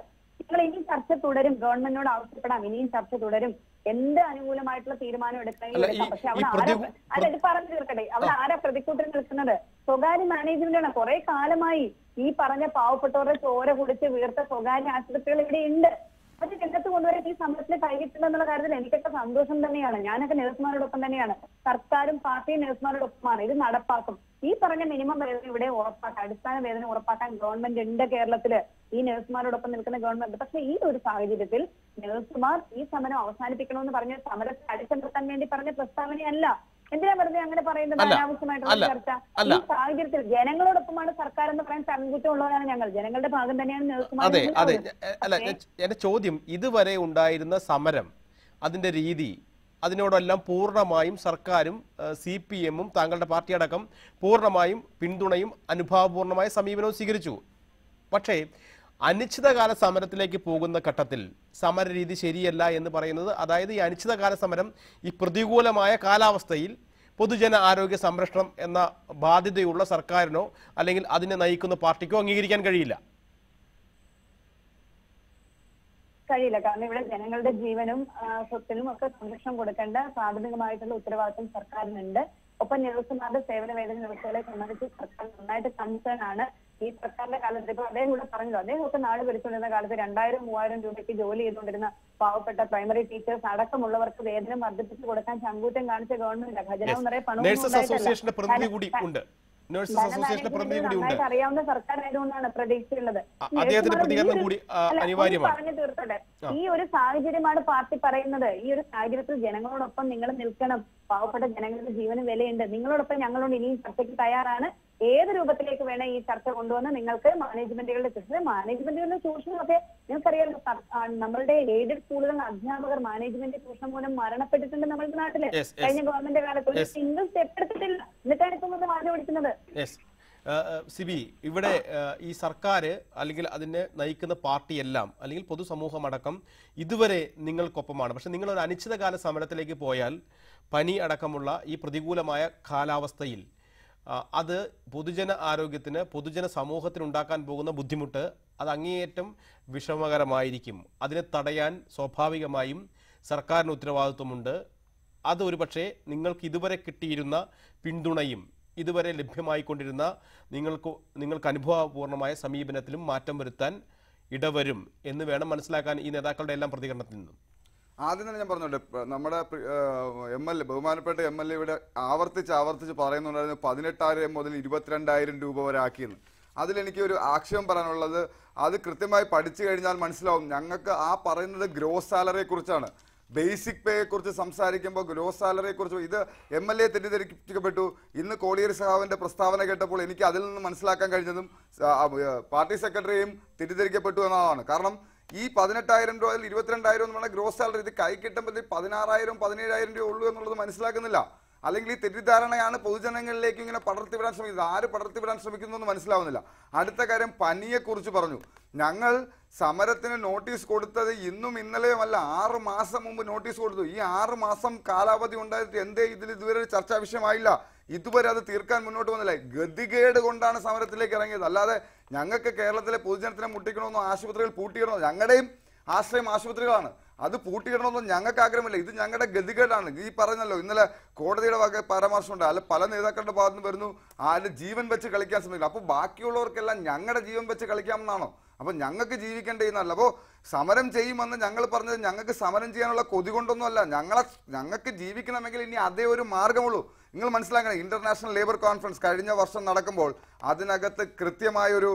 Speaker 9: നിങ്ങൾ ഇനിയും ചർച്ച തുടരും, ഗവൺമെന്റിനോട് ആവശ്യപ്പെടാം, ഇനിയും ചർച്ച തുടരും, എന്ത് അനുകൂലമായിട്ടുള്ള തീരുമാനം എടുക്കണമെങ്കിൽ. പക്ഷെ അവിടെ പറഞ്ഞു തീർക്കട്ടെ, അവിടെ ആരാ പ്രതിക്കൂട്ടിൽ നിൽക്കുന്നത്? സ്വകാര്യ മാനേജ്മെന്റാണ്. കുറെ കാലമായി ഈ പറഞ്ഞ പാവപ്പെട്ടവരുടെ ചോര കുടിച്ച് വീർത്ത സ്വകാര്യ ആശുപത്രികൾ ഇവിടെ ഉണ്ട്. അത് രംഗത്ത് കൊണ്ടുവരാൻ ഈ സമരത്തിൽ കൈകിട്ടുന്നുള്ള കാര്യത്തിൽ എനിക്കൊക്കെ സന്തോഷം തന്നെയാണ്. ഞാനൊക്കെ നഴ്സുമാരോടൊപ്പം തന്നെയാണ്, സർക്കാരും പാർട്ടിയും നഴ്സുമാരോടൊപ്പമാണ്. ഇത് നടപ്പാക്കും. ഈ പറഞ്ഞ മിനിമം വേതനം ഇവിടെ ഉറപ്പാക്കാൻ, അടിസ്ഥാന വേതനം ഉറപ്പാക്കാൻ ഗവൺമെന്റ് ഉണ്ട് കേരളത്തില്. ഈ നഴ്സുമാരോടൊപ്പം നിൽക്കുന്ന ഗവൺമെന്റ്. പക്ഷെ ഈ ഒരു സാഹചര്യത്തിൽ നഴ്സുമാർ ഈ സമരം അവസാനിപ്പിക്കണമെന്ന് പറഞ്ഞ സമരത്തെ അടിച്ചമർത്താൻ വേണ്ടി പറഞ്ഞ പ്രസ്താവനയല്ല. എന്തിനാ വെറുതെ അങ്ങനെ പറയുന്നത്? അനാവശ്യമായിട്ടുള്ള ചർച്ച. ഈ സാഹചര്യത്തിൽ ജനങ്ങളോടൊപ്പമാണ് സർക്കാർ എന്ന് പറയാൻ ചങ്കുറ്റമുള്ളവരാണ് ഞങ്ങൾ. ജനങ്ങളുടെ ഭാഗം തന്നെയാണ് നഴ്സുമാർ.
Speaker 1: അതെ അതെ അല്ല, എന്റെ ചോദ്യം, ഇതുവരെ ഉണ്ടായിരുന്ന സമരം, അതിന്റെ രീതി, അതിനോടെല്ലാം പൂർണ്ണമായും സർക്കാരും CPM-ഉം താങ്കളുടെ പാർട്ടി അടക്കം പൂർണ്ണമായും പിന്തുണയും അനുഭാവപൂർണമായ സമീപനവും സ്വീകരിച്ചു. പക്ഷേ അനിശ്ചിതകാല സമരത്തിലേക്ക് പോകുന്ന ഘട്ടത്തിൽ സമരരീതി ശരിയല്ല എന്ന് പറയുന്നത്, അതായത് ഈ അനിശ്ചിതകാല സമരം ഈ പ്രതികൂലമായ കാലാവസ്ഥയിൽ പൊതുജന ആരോഗ്യ സംരക്ഷണം എന്ന ബാധ്യതയുള്ള സർക്കാരിനോ അല്ലെങ്കിൽ അതിനെ നയിക്കുന്ന പാർട്ടിക്കോ അംഗീകരിക്കാൻ കഴിയില്ല.
Speaker 9: കാരണം ഇവിടെ ജനങ്ങളുടെ ജീവനും സ്വത്തിനും ഒക്കെ സംരക്ഷണം കൊടുക്കേണ്ട പ്രാഥമികമായിട്ടുള്ള ഉത്തരവാദിത്വം സർക്കാരിനുണ്ട്. ഒപ്പം നഴ്സുമാരുടെ സേവന വേതന വ്യവസ്ഥകളെ സംബന്ധിച്ച് സർക്കാർ നന്നായിട്ട് കൺസേൺ ആണ്. ഈ സർക്കാരിന്റെ കാലത്ത് ഇപ്പൊ അദ്ദേഹം ഇവിടെ പറഞ്ഞല്ലോ, അദ്ദേഹമൊക്കെ നാട് ഭരിച്ചുകൊണ്ടിരുന്ന കാലത്ത് 2000-3000 രൂപയ്ക്ക് ജോലി ചെയ്തുകൊണ്ടിരുന്ന പാവപ്പെട്ട പ്രൈമറി ടീച്ചേഴ്സ് അടക്കമുള്ളവർക്ക് വേതനം വർദ്ധിപ്പിച്ചു കൊടുക്കാൻ ചങ്കൂറ്റം കാണിച്ച ഗവൺമെന്റ് ഖജനാവ് നിറയെ പണം അറിയാവുന്ന സർക്കാർ ആയതുകൊണ്ടാണ് പ്രതീക്ഷയുള്ളത്. പറഞ്ഞു തീർത്തോട്ടെ, ഈ ഒരു സാഹചര്യമാണ് പാർട്ടി പറയുന്നത്. ഈ ഒരു സാഹചര്യത്തിൽ ജനങ്ങളോടൊപ്പം നിങ്ങൾ നിൽക്കണം. പാവപ്പെട്ട ജനങ്ങളുടെ ജീവന് വിലയുണ്ട്. നിങ്ങളോടൊപ്പം ഞങ്ങളോട് ഇനിയും ചർച്ചയ്ക്ക് തയ്യാറാണ്. ഏത് രൂപത്തിലേക്ക് വേണം ഈ ചർച്ച കൊണ്ടുവന്ന് നിങ്ങൾക്ക് മാനേജ്മെന്റുകളുടെ ചൂഷണമൊക്കെ നിങ്ങൾക്കറിയാലോ. നമ്മളുടെ എയ്ഡഡ് സ്കൂളുകളിൽ അധ്യാപകർ മാനേജ്മെന്റ് ചൂഷണം മൂലം മരണപ്പെട്ടിട്ടുണ്ട് നമ്മുടെ നാട്ടില്. കഴിഞ്ഞ ഗവൺമെന്റ് കാലത്ത് സിംഗിൾ സ്റ്റെപ്പ് എടുത്തിട്ടില്ല. എന്നിട്ടാണ് ഇപ്പൊ വാദം ഓടിക്കുന്നത്.
Speaker 1: സിബി, ഇവിടെ ഈ സർക്കാർ അല്ലെങ്കിൽ അതിനെ നയിക്കുന്ന പാർട്ടിയെല്ലാം അല്ലെങ്കിൽ പൊതുസമൂഹമടക്കം ഇതുവരെ നിങ്ങൾക്കൊപ്പമാണ്. പക്ഷെ നിങ്ങൾ ഒരു അനിശ്ചിതകാല സമരത്തിലേക്ക് പോയാൽ പനി അടക്കമുള്ള ഈ പ്രതികൂലമായ കാലാവസ്ഥയിൽ അത് പൊതുജന ആരോഗ്യത്തിന്, പൊതുജന സമൂഹത്തിന് ഉണ്ടാക്കാൻ പോകുന്ന ബുദ്ധിമുട്ട് അത് അങ്ങേയറ്റം വിഷമകരമായിരിക്കും. അതിനെ തടയാൻ സ്വാഭാവികമായും സർക്കാരിന് ഉത്തരവാദിത്വമുണ്ട്. അത് ഒരുപക്ഷെ നിങ്ങൾക്ക് ഇതുവരെ കിട്ടിയിരുന്ന പിന്തുണയും ഇതുവരെ ലഭ്യമായിക്കൊണ്ടിരുന്ന നിങ്ങൾക്ക് അനുഭവപൂർണമായ സമീപനത്തിലും മാറ്റം വരുത്താൻ ഇടവരും എന്ന് വേണം മനസ്സിലാക്കാൻ ഈ നേതാക്കളുടെ എല്ലാം പ്രതികരണത്തിൽ നിന്നും.
Speaker 3: ആദ്യം തന്നെ ഞാൻ പറഞ്ഞോട്ടെ, നമ്മുടെ ബഹുമാനപ്പെട്ട MLA ഇവിടെ ആവർത്തിച്ച് പറയുന്നുണ്ടായിരുന്നു 18,000 മുതൽ 22,000 രൂപ വരെ ആക്കിയെന്ന്. അതിലെനിക്ക് ഒരു ആക്ഷേപം പറയാനുള്ളത്, അത് കൃത്യമായി പഠിച്ചു കഴിഞ്ഞാൽ മനസ്സിലാവും. ഞങ്ങൾക്ക് ആ പറയുന്നത് ഗ്രോസ് സാലറിയെ കുറിച്ചാണ്. ബേസിക് പേയെ കുറിച്ച് സംസാരിക്കുമ്പോൾ ഗ്രോസ് സാലറിയെ കുറിച്ച് ഇത് MLA തെറ്റിദ്ധരിക്കപ്പെട്ടു. ഇന്ന് കോടിയേരി സഖാവിന്റെ പ്രസ്താവന കേട്ടപ്പോൾ എനിക്ക് അതിൽ നിന്ന് മനസ്സിലാക്കാൻ കഴിഞ്ഞതും പാർട്ടി സെക്രട്ടറിയും തെറ്റിദ്ധരിക്കപ്പെട്ടു എന്നതാണ്. കാരണം ഈ 18,000 രൂപ 22,000 എന്ന് പറഞ്ഞാൽ ഗ്രോസ് സാലറി, ഇത് കൈ കിട്ടുമ്പോഴത്തേക്ക് 16,000 17,000 രൂപ ഉള്ളൂ എന്നുള്ളത് മനസ്സിലാക്കുന്നില്ല. അല്ലെങ്കിൽ ഈ തെറ്റിദ്ധാരണയാണ് പൊതുജനങ്ങളിലേക്ക് ഇങ്ങനെ പടർത്തിവിടാൻ ശ്രമിക്കുന്നത്. ആര് പടർത്തിവിടാൻ ശ്രമിക്കുന്നു എന്ന് മനസ്സിലാവുന്നില്ല. അടുത്ത കാര്യം, പനിയെക്കുറിച്ച് പറഞ്ഞു. ഞങ്ങൾ സമരത്തിന് നോട്ടീസ് കൊടുത്തത് ഇന്നും ഇന്നലെയുമല്ല, 6 മാസം മുമ്പ് നോട്ടീസ് കൊടുത്തു. ഈ 6 മാസം കാലാവധി ഉണ്ടായിട്ട് എന്തേ ഇതിൽ ഇതുവരെ ചർച്ചാ വിഷയമായില്ല? ഇതുവരെ അത് തീർക്കാൻ മുന്നോട്ട് വന്നില്ല. ഗതികേട് കൊണ്ടാണ് സമരത്തിലേക്ക് ഇറങ്ങിയത്. അല്ലാതെ ഞങ്ങൾക്ക് കേരളത്തിലെ പൊതുജനത്തിനെ മുട്ടിക്കണമെന്നോ ആശുപത്രികൾ പൂട്ടിയിടണോ, ഞങ്ങളുടെയും ആശ്രയം ആശുപത്രികളാണ്, അത് പൂട്ടിയിടണമെന്നും ഞങ്ങൾക്ക് ആഗ്രഹമില്ല. ഇത് ഞങ്ങളുടെ ഗതികേടാണ്. ഈ പറഞ്ഞല്ലോ, ഇന്നലെ കോടതിയുടെ വക പരാമർശമുണ്ട്. അല്ല, പല നേതാക്കളുടെ ഭാഗത്ത് നിന്ന് വരുന്നു ആര് ജീവൻ വെച്ച് കളിക്കാൻ ശ്രമിക്കില്ല. അപ്പോൾ ബാക്കിയുള്ളവർക്കെല്ലാം ഞങ്ങളുടെ ജീവൻ വെച്ച് കളിക്കാമെന്നാണോ? അപ്പോൾ ഞങ്ങൾക്ക് ജീവിക്കേണ്ടതെന്നല്ല. അപ്പോൾ സമരം ചെയ്യുമെന്ന് ഞങ്ങൾ പറഞ്ഞത് ഞങ്ങൾക്ക് സമരം ചെയ്യാനുള്ള കൊതി കൊണ്ടൊന്നുമല്ല. ഞങ്ങൾക്ക് ജീവിക്കണമെങ്കിൽ ഇനി അതേ ഒരു മാർഗമുള്ളൂ. നിങ്ങൾ മനസ്സിലാക്കണം, ഇന്റർനാഷണൽ ലേബർ കോൺഫറൻസ് കഴിഞ്ഞ വർഷം നടക്കുമ്പോൾ അതിനകത്ത് കൃത്യമായൊരു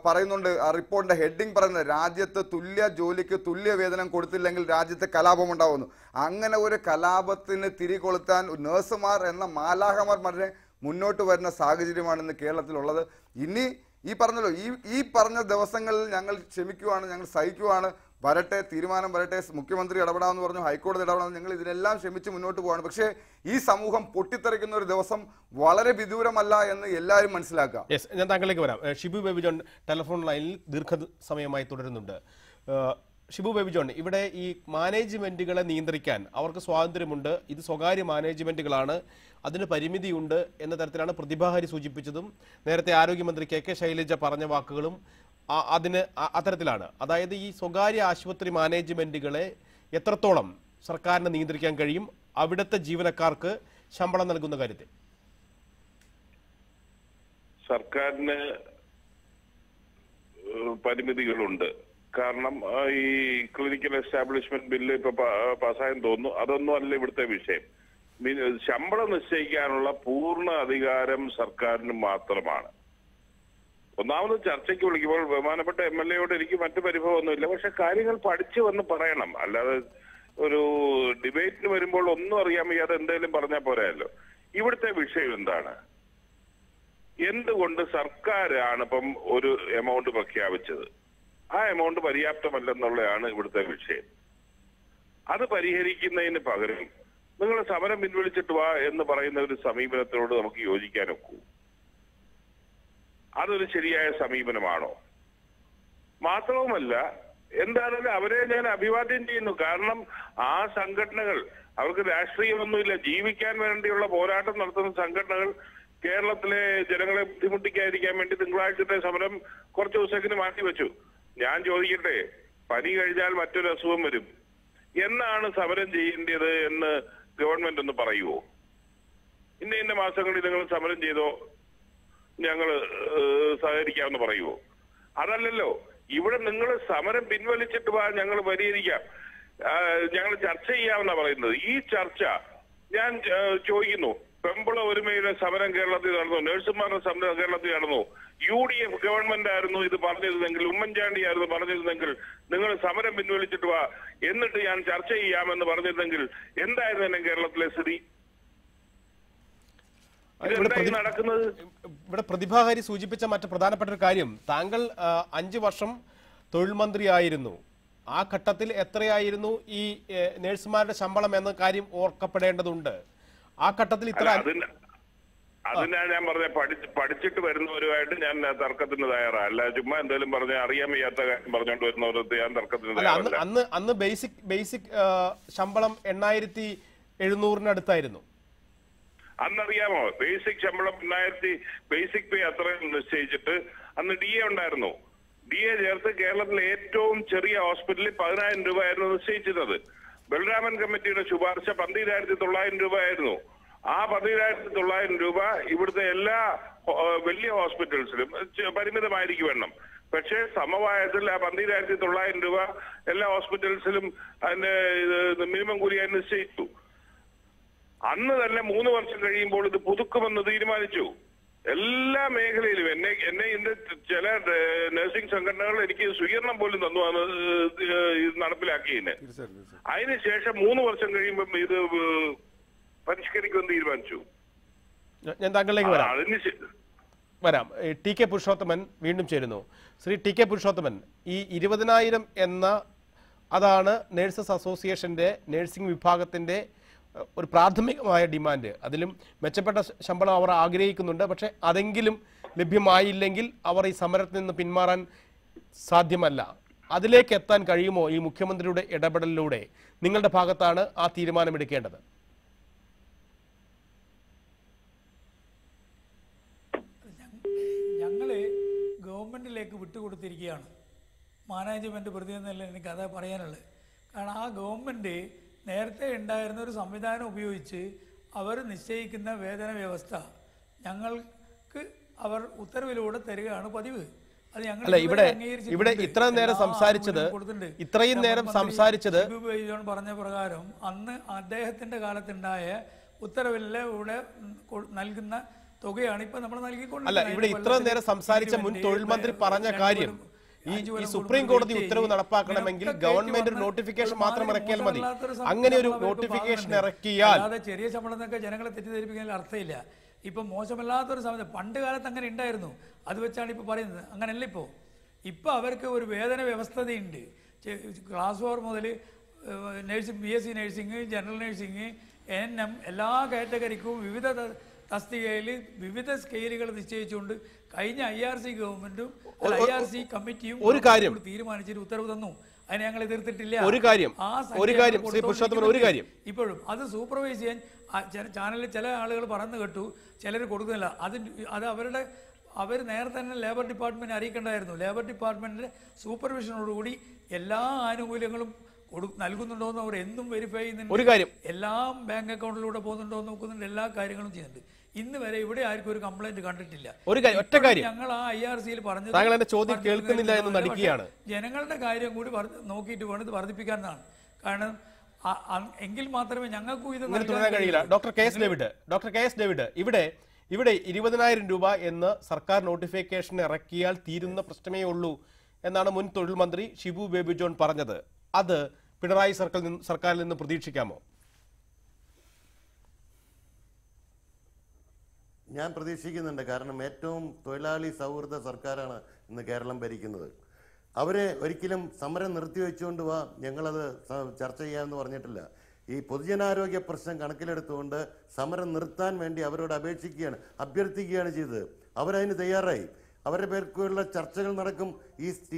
Speaker 3: പറയുന്നുണ്ട്. ആ റിപ്പോർട്ടിന്റെ ഹെഡിങ് പറയുന്നത് രാജ്യത്ത് തുല്യ ജോലിക്ക് തുല്യ വേതനം കൊടുത്തില്ലെങ്കിൽ രാജ്യത്ത് കലാപം ഉണ്ടാവുന്നു. അങ്ങനെ ഒരു കലാപത്തിന് തിരികൊളുത്താൻ നഴ്സുമാർ എന്ന മാലാഹമാർ മുന്നോട്ട് വരുന്ന സാഹചര്യമാണ് ഇന്ന് കേരളത്തിലുള്ളത്. ഇനി ഈ പറഞ്ഞല്ലോ, ഈ പറഞ്ഞ ദിവസങ്ങളിൽ ഞങ്ങൾ ക്ഷമിക്കുവാണ്, ഞങ്ങൾ സഹിക്കുവാണ്. വരട്ടെ, തീരുമാനം വരട്ടെ, മുഖ്യമന്ത്രി ഇടപെടാമെന്ന് പറഞ്ഞു, ഹൈക്കോടതി ഇടപെടാമെന്ന്, ഞങ്ങൾ ഇതിനെല്ലാം ക്ഷമിച്ച് മുന്നോട്ട് പോവാണ്. പക്ഷേ ഈ സമൂഹം പൊട്ടിത്തെറിക്കുന്ന ഒരു ദിവസം വളരെ വിദൂരമല്ല എന്ന് എല്ലാവരും മനസ്സിലാക്കുക.
Speaker 1: ഞാൻ താങ്കളിലേക്ക് വരാം. ഷിബു ബേബി ജോൺ ടെലിഫോൺ ലൈനിൽ ദീർഘസമയമായി തുടരുന്നുണ്ട്. ഷിബു ബേബി ജോൺ, ഇവിടെ ഈ മാനേജ്മെന്റുകളെ നിയന്ത്രിക്കാൻ അവർക്ക് സ്വാതന്ത്ര്യമുണ്ട്. ഇത് സ്വകാര്യ മാനേജ്മെന്റുകളാണ്, അതിന് പരിമിതിയുണ്ട് എന്ന തരത്തിലാണ് പ്രതിഭാഹരി സൂചിപ്പിച്ചതും നേരത്തെ ആരോഗ്യമന്ത്രി KK ശൈലജ പറഞ്ഞ വാക്കുകളും അതിന് അത്തരത്തിലാണ്. അതായത് ഈ സ്വകാര്യ ആശുപത്രി മാനേജ്മെന്റുകളെ എത്രത്തോളം സർക്കാരിന് നിയന്ത്രിക്കാൻ കഴിയും അവിടുത്തെ ജീവനക്കാർക്ക് ശമ്പളം നൽകുന്ന കാര്യത്തിൽ?
Speaker 7: സർക്കാരിന് പരിമിതികളുണ്ട്. കാരണം ഈ ക്ലിനിക്കൽ എസ്റ്റാബ്ലിഷ്മെന്റ് ബില്ല് ഇപ്പൊ പാസ്സായെന്ന് തോന്നുന്നു. അതൊന്നും അല്ല ഇവിടുത്തെ വിഷയം. ശമ്പളം നിശ്ചയിക്കാനുള്ള പൂർണ്ണ അധികാരം സർക്കാരിന് മാത്രമാണ്. ഒന്നാമത് ചർച്ചയ്ക്ക് വിളിക്കുമ്പോൾ ബഹുമാനപ്പെട്ട MLA-യോട് എനിക്ക് മറ്റു പരിഭവമൊന്നുമില്ല. പക്ഷെ കാര്യങ്ങൾ പഠിച്ചു വന്ന് പറയണം. അല്ലാതെ ഒരു ഡിബേറ്റിന് വരുമ്പോൾ ഒന്നും അറിയാൻ വയ്യാതെ എന്തെങ്കിലും പറഞ്ഞാൽ പോരായല്ലോ. ഇവിടുത്തെ വിഷയം എന്താണ്? എന്തുകൊണ്ട് സർക്കാരാണ് ഇപ്പം ഒരു എമൗണ്ട് പ്രഖ്യാപിച്ചത്? ആ എമൗണ്ട് പര്യാപ്തമല്ലെന്നുള്ളതാണ് ഇവിടുത്തെ വിഷയം. അത് പരിഹരിക്കുന്നതിന് പകരം നിങ്ങൾ സമരം പിൻവലിച്ചിട്ട് വാ എന്ന് പറയുന്ന ഒരു സമീപനത്തോട് നമുക്ക് യോജിക്കാൻ ഒക്കൂ? അതൊരു ശരിയായ സമീപനമാണോ? മാത്രവുമല്ല, എന്തായാലും അവരെ ഞാൻ അഭിവാദ്യം ചെയ്യുന്നു. കാരണം ആ സംഘടനകൾ, അവർക്ക് രാഷ്ട്രീയമൊന്നുമില്ല, ജീവിക്കാൻ വേണ്ടിയുള്ള പോരാട്ടം നടത്തുന്ന സംഘടനകൾ കേരളത്തിലെ ജനങ്ങളെ ബുദ്ധിമുട്ടിക്കാതിരിക്കാൻ വേണ്ടി തിങ്കളാഴ്ചത്തെ സമരം കുറച്ച് ദിവസത്തേക്ക് മാറ്റിവെച്ചു. ഞാൻ ചോദിക്കട്ടെ, പനി കഴിഞ്ഞാൽ മറ്റൊരു അസുഖം വരും, എന്നാണ് സമരം ചെയ്യേണ്ടത് എന്ന് ഗവൺമെന്റ് ഒന്ന് പറയുമോ? ഇന്ന മാസങ്ങളിൽ നിങ്ങൾ സമരം ചെയ്തോ, ഞങ്ങൾ സഹകരിക്കാമെന്ന് പറയുമോ? അതല്ലല്ലോ. ഇവിടെ നിങ്ങൾ സമരം പിൻവലിച്ചിട്ട് വാ, ഞങ്ങൾ പരിഹരിക്കാം, ഞങ്ങൾ ചർച്ച ചെയ്യാമെന്നാ പറയുന്നത്. ഈ ചർച്ച ഞാൻ ചോദിക്കുന്നു, പെമ്പള ഒരുമയുടെ സമരം കേരളത്തിൽ നടന്നു, നഴ്സുമാരുടെ സമരം കേരളത്തിൽ നടന്നു. UDF ഗവൺമെന്റ് ആയിരുന്നു ഇത് പറഞ്ഞിരുന്നെങ്കിൽ, ഉമ്മൻചാണ്ടി ആയിരുന്നു പറഞ്ഞിരുന്നെങ്കിൽ, നിങ്ങൾ സമരം പിൻവലിച്ചിട്ട് വാ എന്നിട്ട് ഞാൻ ചർച്ച ചെയ്യാമെന്ന് പറഞ്ഞിരുന്നെങ്കിൽ എന്തായിരുന്നു തന്നെ കേരളത്തിലെ സ്ഥിതി? നടക്കുന്നത്
Speaker 1: ഇവിടെ പ്രതിഭാകാരി സൂചിപ്പിച്ച മറ്റു പ്രധാനപ്പെട്ട ഒരു കാര്യം, താങ്കൾ 5 വർഷം തൊഴിൽ മന്ത്രിയായിരുന്നു. ആ ഘട്ടത്തിൽ എത്രയായിരുന്നു ഈ നഴ്സുമാരുടെ ശമ്പളം എന്ന കാര്യം ഓർക്കപ്പെടേണ്ടതുണ്ട്. ആ ഘട്ടത്തിൽ ഇത്ര
Speaker 7: അതിനാ ഞാൻ പറഞ്ഞ പഠിച്ചിട്ട് വരുന്നവരുമായിട്ട് ഞാൻ തർക്കത്തിന് തയ്യാറാണ്. അല്ല ചുമ്മാ എന്തെങ്കിലും പറഞ്ഞ അറിയാൻ വയ്യാത്ത കാര്യം പറഞ്ഞുകൊണ്ട് വരുന്നവരത്ത് ഞാൻ തർക്കത്തിന് തയ്യാറല്ല.
Speaker 1: അന്ന് ബേസിക് ശമ്പളം 8700
Speaker 7: അന്നറിയാമോ? ബേസിക് ശമ്പളം 8000 ബേസിക് പേ അത്രയും നിശ്ചയിച്ചിട്ട് അന്ന് DA ഉണ്ടായിരുന്നു. DA ചേർത്ത് കേരളത്തിലെ ഏറ്റവും ചെറിയ ഹോസ്പിറ്റലിൽ 10000 രൂപയായിരുന്നു നിശ്ചയിച്ചിരുന്നത്. ബൽറാമൻ കമ്മിറ്റിയുടെ ശുപാർശ 12900 രൂപയായിരുന്നു. ആ 12900 രൂപ ഇവിടുത്തെ എല്ലാ വലിയ ഹോസ്പിറ്റൽസിലും പരിമിതമായിരിക്കും വേണം. പക്ഷേ സമവായത്തിൽ ആ 12900 രൂപ എല്ലാ ഹോസ്പിറ്റൽസിലും അതിന്റെ മിനിമം കൂലിയായി നിശ്ചയിച്ചു. അന്ന് തന്നെ 3 വർഷം കഴിയുമ്പോൾ ഇത് പുതുക്കുമെന്ന് തീരുമാനിച്ചു. എല്ലാ മേഖലയിലും എന്നെ ഇന്ന് ചില നഴ്സിംഗ് സംഘടനകൾ എനിക്ക് സ്വീകരണം പോലും തന്നു ആണ് ഇത് നടപ്പിലാക്കിയതിന്. അതിനുശേഷം 3 വർഷം കഴിയുമ്പം ഇത് പരിഷ്കരിക്കുമെന്ന് തീരുമാനിച്ചു.
Speaker 1: ഞാൻ താങ്കളിലേക്ക് വരാം. TK പുരുഷോത്തമൻ വീണ്ടും ചേരുന്നു. ശ്രീ TK പുരുഷോത്തമൻ, ഈ 20,000 എന്ന അതാണ് നഴ്സസ് അസോസിയേഷന്റെ നഴ്സിംഗ് വിഭാഗത്തിന്റെ ഒരു പ്രാഥമികമായ ഡിമാൻഡ്. അതിലും മെച്ചപ്പെട്ട ശമ്പളം അവർ ആഗ്രഹിക്കുന്നുണ്ട്. പക്ഷെ അതെങ്കിലും ലഭ്യമായില്ലെങ്കിൽ അവർ ഈ സമരത്തിൽ നിന്ന് പിന്മാറാൻ സാധ്യമല്ല. അതിലേക്ക് എത്താൻ കഴിയുമോ ഈ മുഖ്യമന്ത്രിയുടെ ഇടപെടലിലൂടെ? നിങ്ങളുടെ ഭാഗത്താണ് ആ തീരുമാനമെടുക്കേണ്ടത്.
Speaker 8: ഞങ്ങള് ഗവൺമെന്റിലേക്ക് വിട്ടുകൊടുത്തിരിക്കുകയാണ്. മാനേജ്മെന്റ് പ്രതി എന്നല്ല എനിക്ക് അതാ പറയാനുള്ളത്. കാരണം ആ ഗവൺമെന്റ് നേരത്തെ ഉണ്ടായിരുന്ന ഒരു സംവിധാനം ഉപയോഗിച്ച് അവർ നിശ്ചയിക്കുന്ന വേതന വ്യവസ്ഥ ഞങ്ങൾക്ക് അവർ ഉത്തരവിലൂടെ തരികയാണ് പതിവ്. അത് ഞങ്ങൾ
Speaker 1: ഇവിടെ ഇത്രയും നേരം സംസാരിച്ചത്
Speaker 8: പറഞ്ഞ പ്രകാരം അന്ന് അദ്ദേഹത്തിന്റെ കാലത്തുണ്ടായ ഉത്തരവിലൂടെ നൽകുന്ന തുകയാണ് ഇപ്പൊ നമ്മൾ നൽകിക്കൊണ്ടിരിക്കുന്നത്.
Speaker 1: അല്ല, ഇവിടെ ഇത്രയും നേരം സംസാരിച്ച മുൻ തൊഴിൽ മന്ത്രി പറഞ്ഞ കാര്യം, ഈ സുപ്രീം കോടതി ഉത്തരവ് നടപ്പാക്കണമെങ്കിൽ ഗവൺമെന്റ് ഒരു നോട്ടിഫിക്കേഷൻ മാത്രം ഇറക്കിയാൽ മതി. അങ്ങനെ ഒരു നോട്ടിഫിക്കേഷൻ ഇറക്കിയാൽ
Speaker 8: ചെറിയ ശമ്പളം എന്നൊക്കെ ജനങ്ങളെ തെറ്റിദ്ധരിപ്പിക്കുന്നതിൽ അർത്ഥമില്ല. ഇപ്പൊ മോശമല്ലാത്തൊരു സമയത്ത് പണ്ട് കാലത്ത് അങ്ങനെ ഉണ്ടായിരുന്നു. അത് വെച്ചാണ് ഇപ്പൊ പറയുന്നത്. അങ്ങനെയല്ല. ഇപ്പൊ അവർക്ക് ഒരു വേതന വ്യവസ്ഥതയുണ്ട്. ക്ലാസ് 4 മുതൽ nursing, BSc nursing, general nursing, NM എല്ലാ കാറ്റഗറിക്കും വിവിധ തസ്തികയിൽ വിവിധ സ്കെയിലുകൾ നിശ്ചയിച്ചുകൊണ്ട് കഴിഞ്ഞ IRC ഗവൺമെന്റും IRC കമ്മിറ്റിയും
Speaker 1: ഒരു കാര്യം
Speaker 8: തീരുമാനിച്ചിട്ട് ഉത്തരവ് തന്നു. അതിനെ ഞങ്ങൾ എതിർത്തിട്ടില്ല.
Speaker 1: ഒരു കാര്യം
Speaker 8: ഇപ്പോഴും അത് സൂപ്പർവൈസ് ചെയ്യാൻ ചാനലിൽ ചില ആളുകൾ പറഞ്ഞു കേട്ടു, ചിലർ കൊടുക്കുന്നില്ല. അത് അവരുടെ അവർ നേരത്തെ തന്നെ ലേബർ ഡിപ്പാർട്ട്മെൻറ്റ് അറിയിക്കേണ്ടായിരുന്നു. ലേബർ ഡിപ്പാർട്ട്മെൻറ്റിൻ്റെ സൂപ്പർവിഷനോടുകൂടി എല്ലാ ആനുകൂല്യങ്ങളും നൽകുന്നുണ്ടോ എന്ന് അവർ എന്നും വെരിഫൈ ചെയ്യുന്നുണ്ട്.
Speaker 1: ഒരു കാര്യം,
Speaker 8: എല്ലാം ബാങ്ക് അക്കൗണ്ടിലൂടെ പോകുന്നുണ്ടോ എന്ന് നോക്കുന്നുണ്ട്, എല്ലാ കാര്യങ്ങളും ചെയ്യുന്നുണ്ട്. ഇന്ന് വരെ ഇവിടെ ആർക്കും ഒരു കംപ്ലൈന്റ് കണ്ടിട്ടില്ല.
Speaker 1: ഒരു കാര്യം, ഒറ്റ കാര്യം,
Speaker 8: ഞങ്ങൾ ആ IRCയിൽ പറഞ്ഞത്
Speaker 1: താങ്കൾ എന്റെ ചോദ്യം കേൾക്കുന്നില്ല എന്ന് നടിക്കുകയാണ്.
Speaker 8: ജനങ്ങളുടെ കാര്യം കൂടി നോക്കിയിട്ട് വേണം ഇത് വർദ്ധിപ്പിക്കാനാണ്. കാരണം എങ്കിൽ മാത്രമേ ഞങ്ങൾക്കും ഇത്
Speaker 1: തുടരാൻ കഴിയില്ല. ഡോക്ടർ കെ എസ് ഡേവിഡ്, ഇവിടെ 20,000 രൂപ എന്ന് സർക്കാർ നോട്ടിഫിക്കേഷൻ ഇറക്കിയാൽ തീരുന്ന പ്രശ്നമേ ഉള്ളൂ എന്നാണ് മുൻ തൊഴിൽ മന്ത്രി ഷിബു ബേബി ജോൺ പറഞ്ഞത്. അത് പിണറായി സർക്കാരിൽ നിന്ന് പ്രതീക്ഷിക്കാമോ?
Speaker 6: ഞാൻ പ്രതീക്ഷിക്കുന്നുണ്ട്. കാരണം ഏറ്റവും തൊഴിലാളി സൗഹൃദ സർക്കാരാണ് ഇന്ന് കേരളം ഭരിക്കുന്നത്. അവരെ ഒരിക്കലും സമരം നിർത്തിവെച്ചുകൊണ്ട് വാ ഞങ്ങളത് ചർച്ച ചെയ്യാമെന്ന് പറഞ്ഞിട്ടില്ല. ഈ പൊതുജനാരോഗ്യ പ്രശ്നം കണക്കിലെടുത്തുകൊണ്ട് സമരം നിർത്താൻ വേണ്ടി അവരോട് അഭ്യർത്ഥിക്കുകയാണ് ചെയ്തത്. അവരതിന് തയ്യാറായി. അവരുടെ പേർക്കുള്ള ചർച്ചകൾ നടക്കും.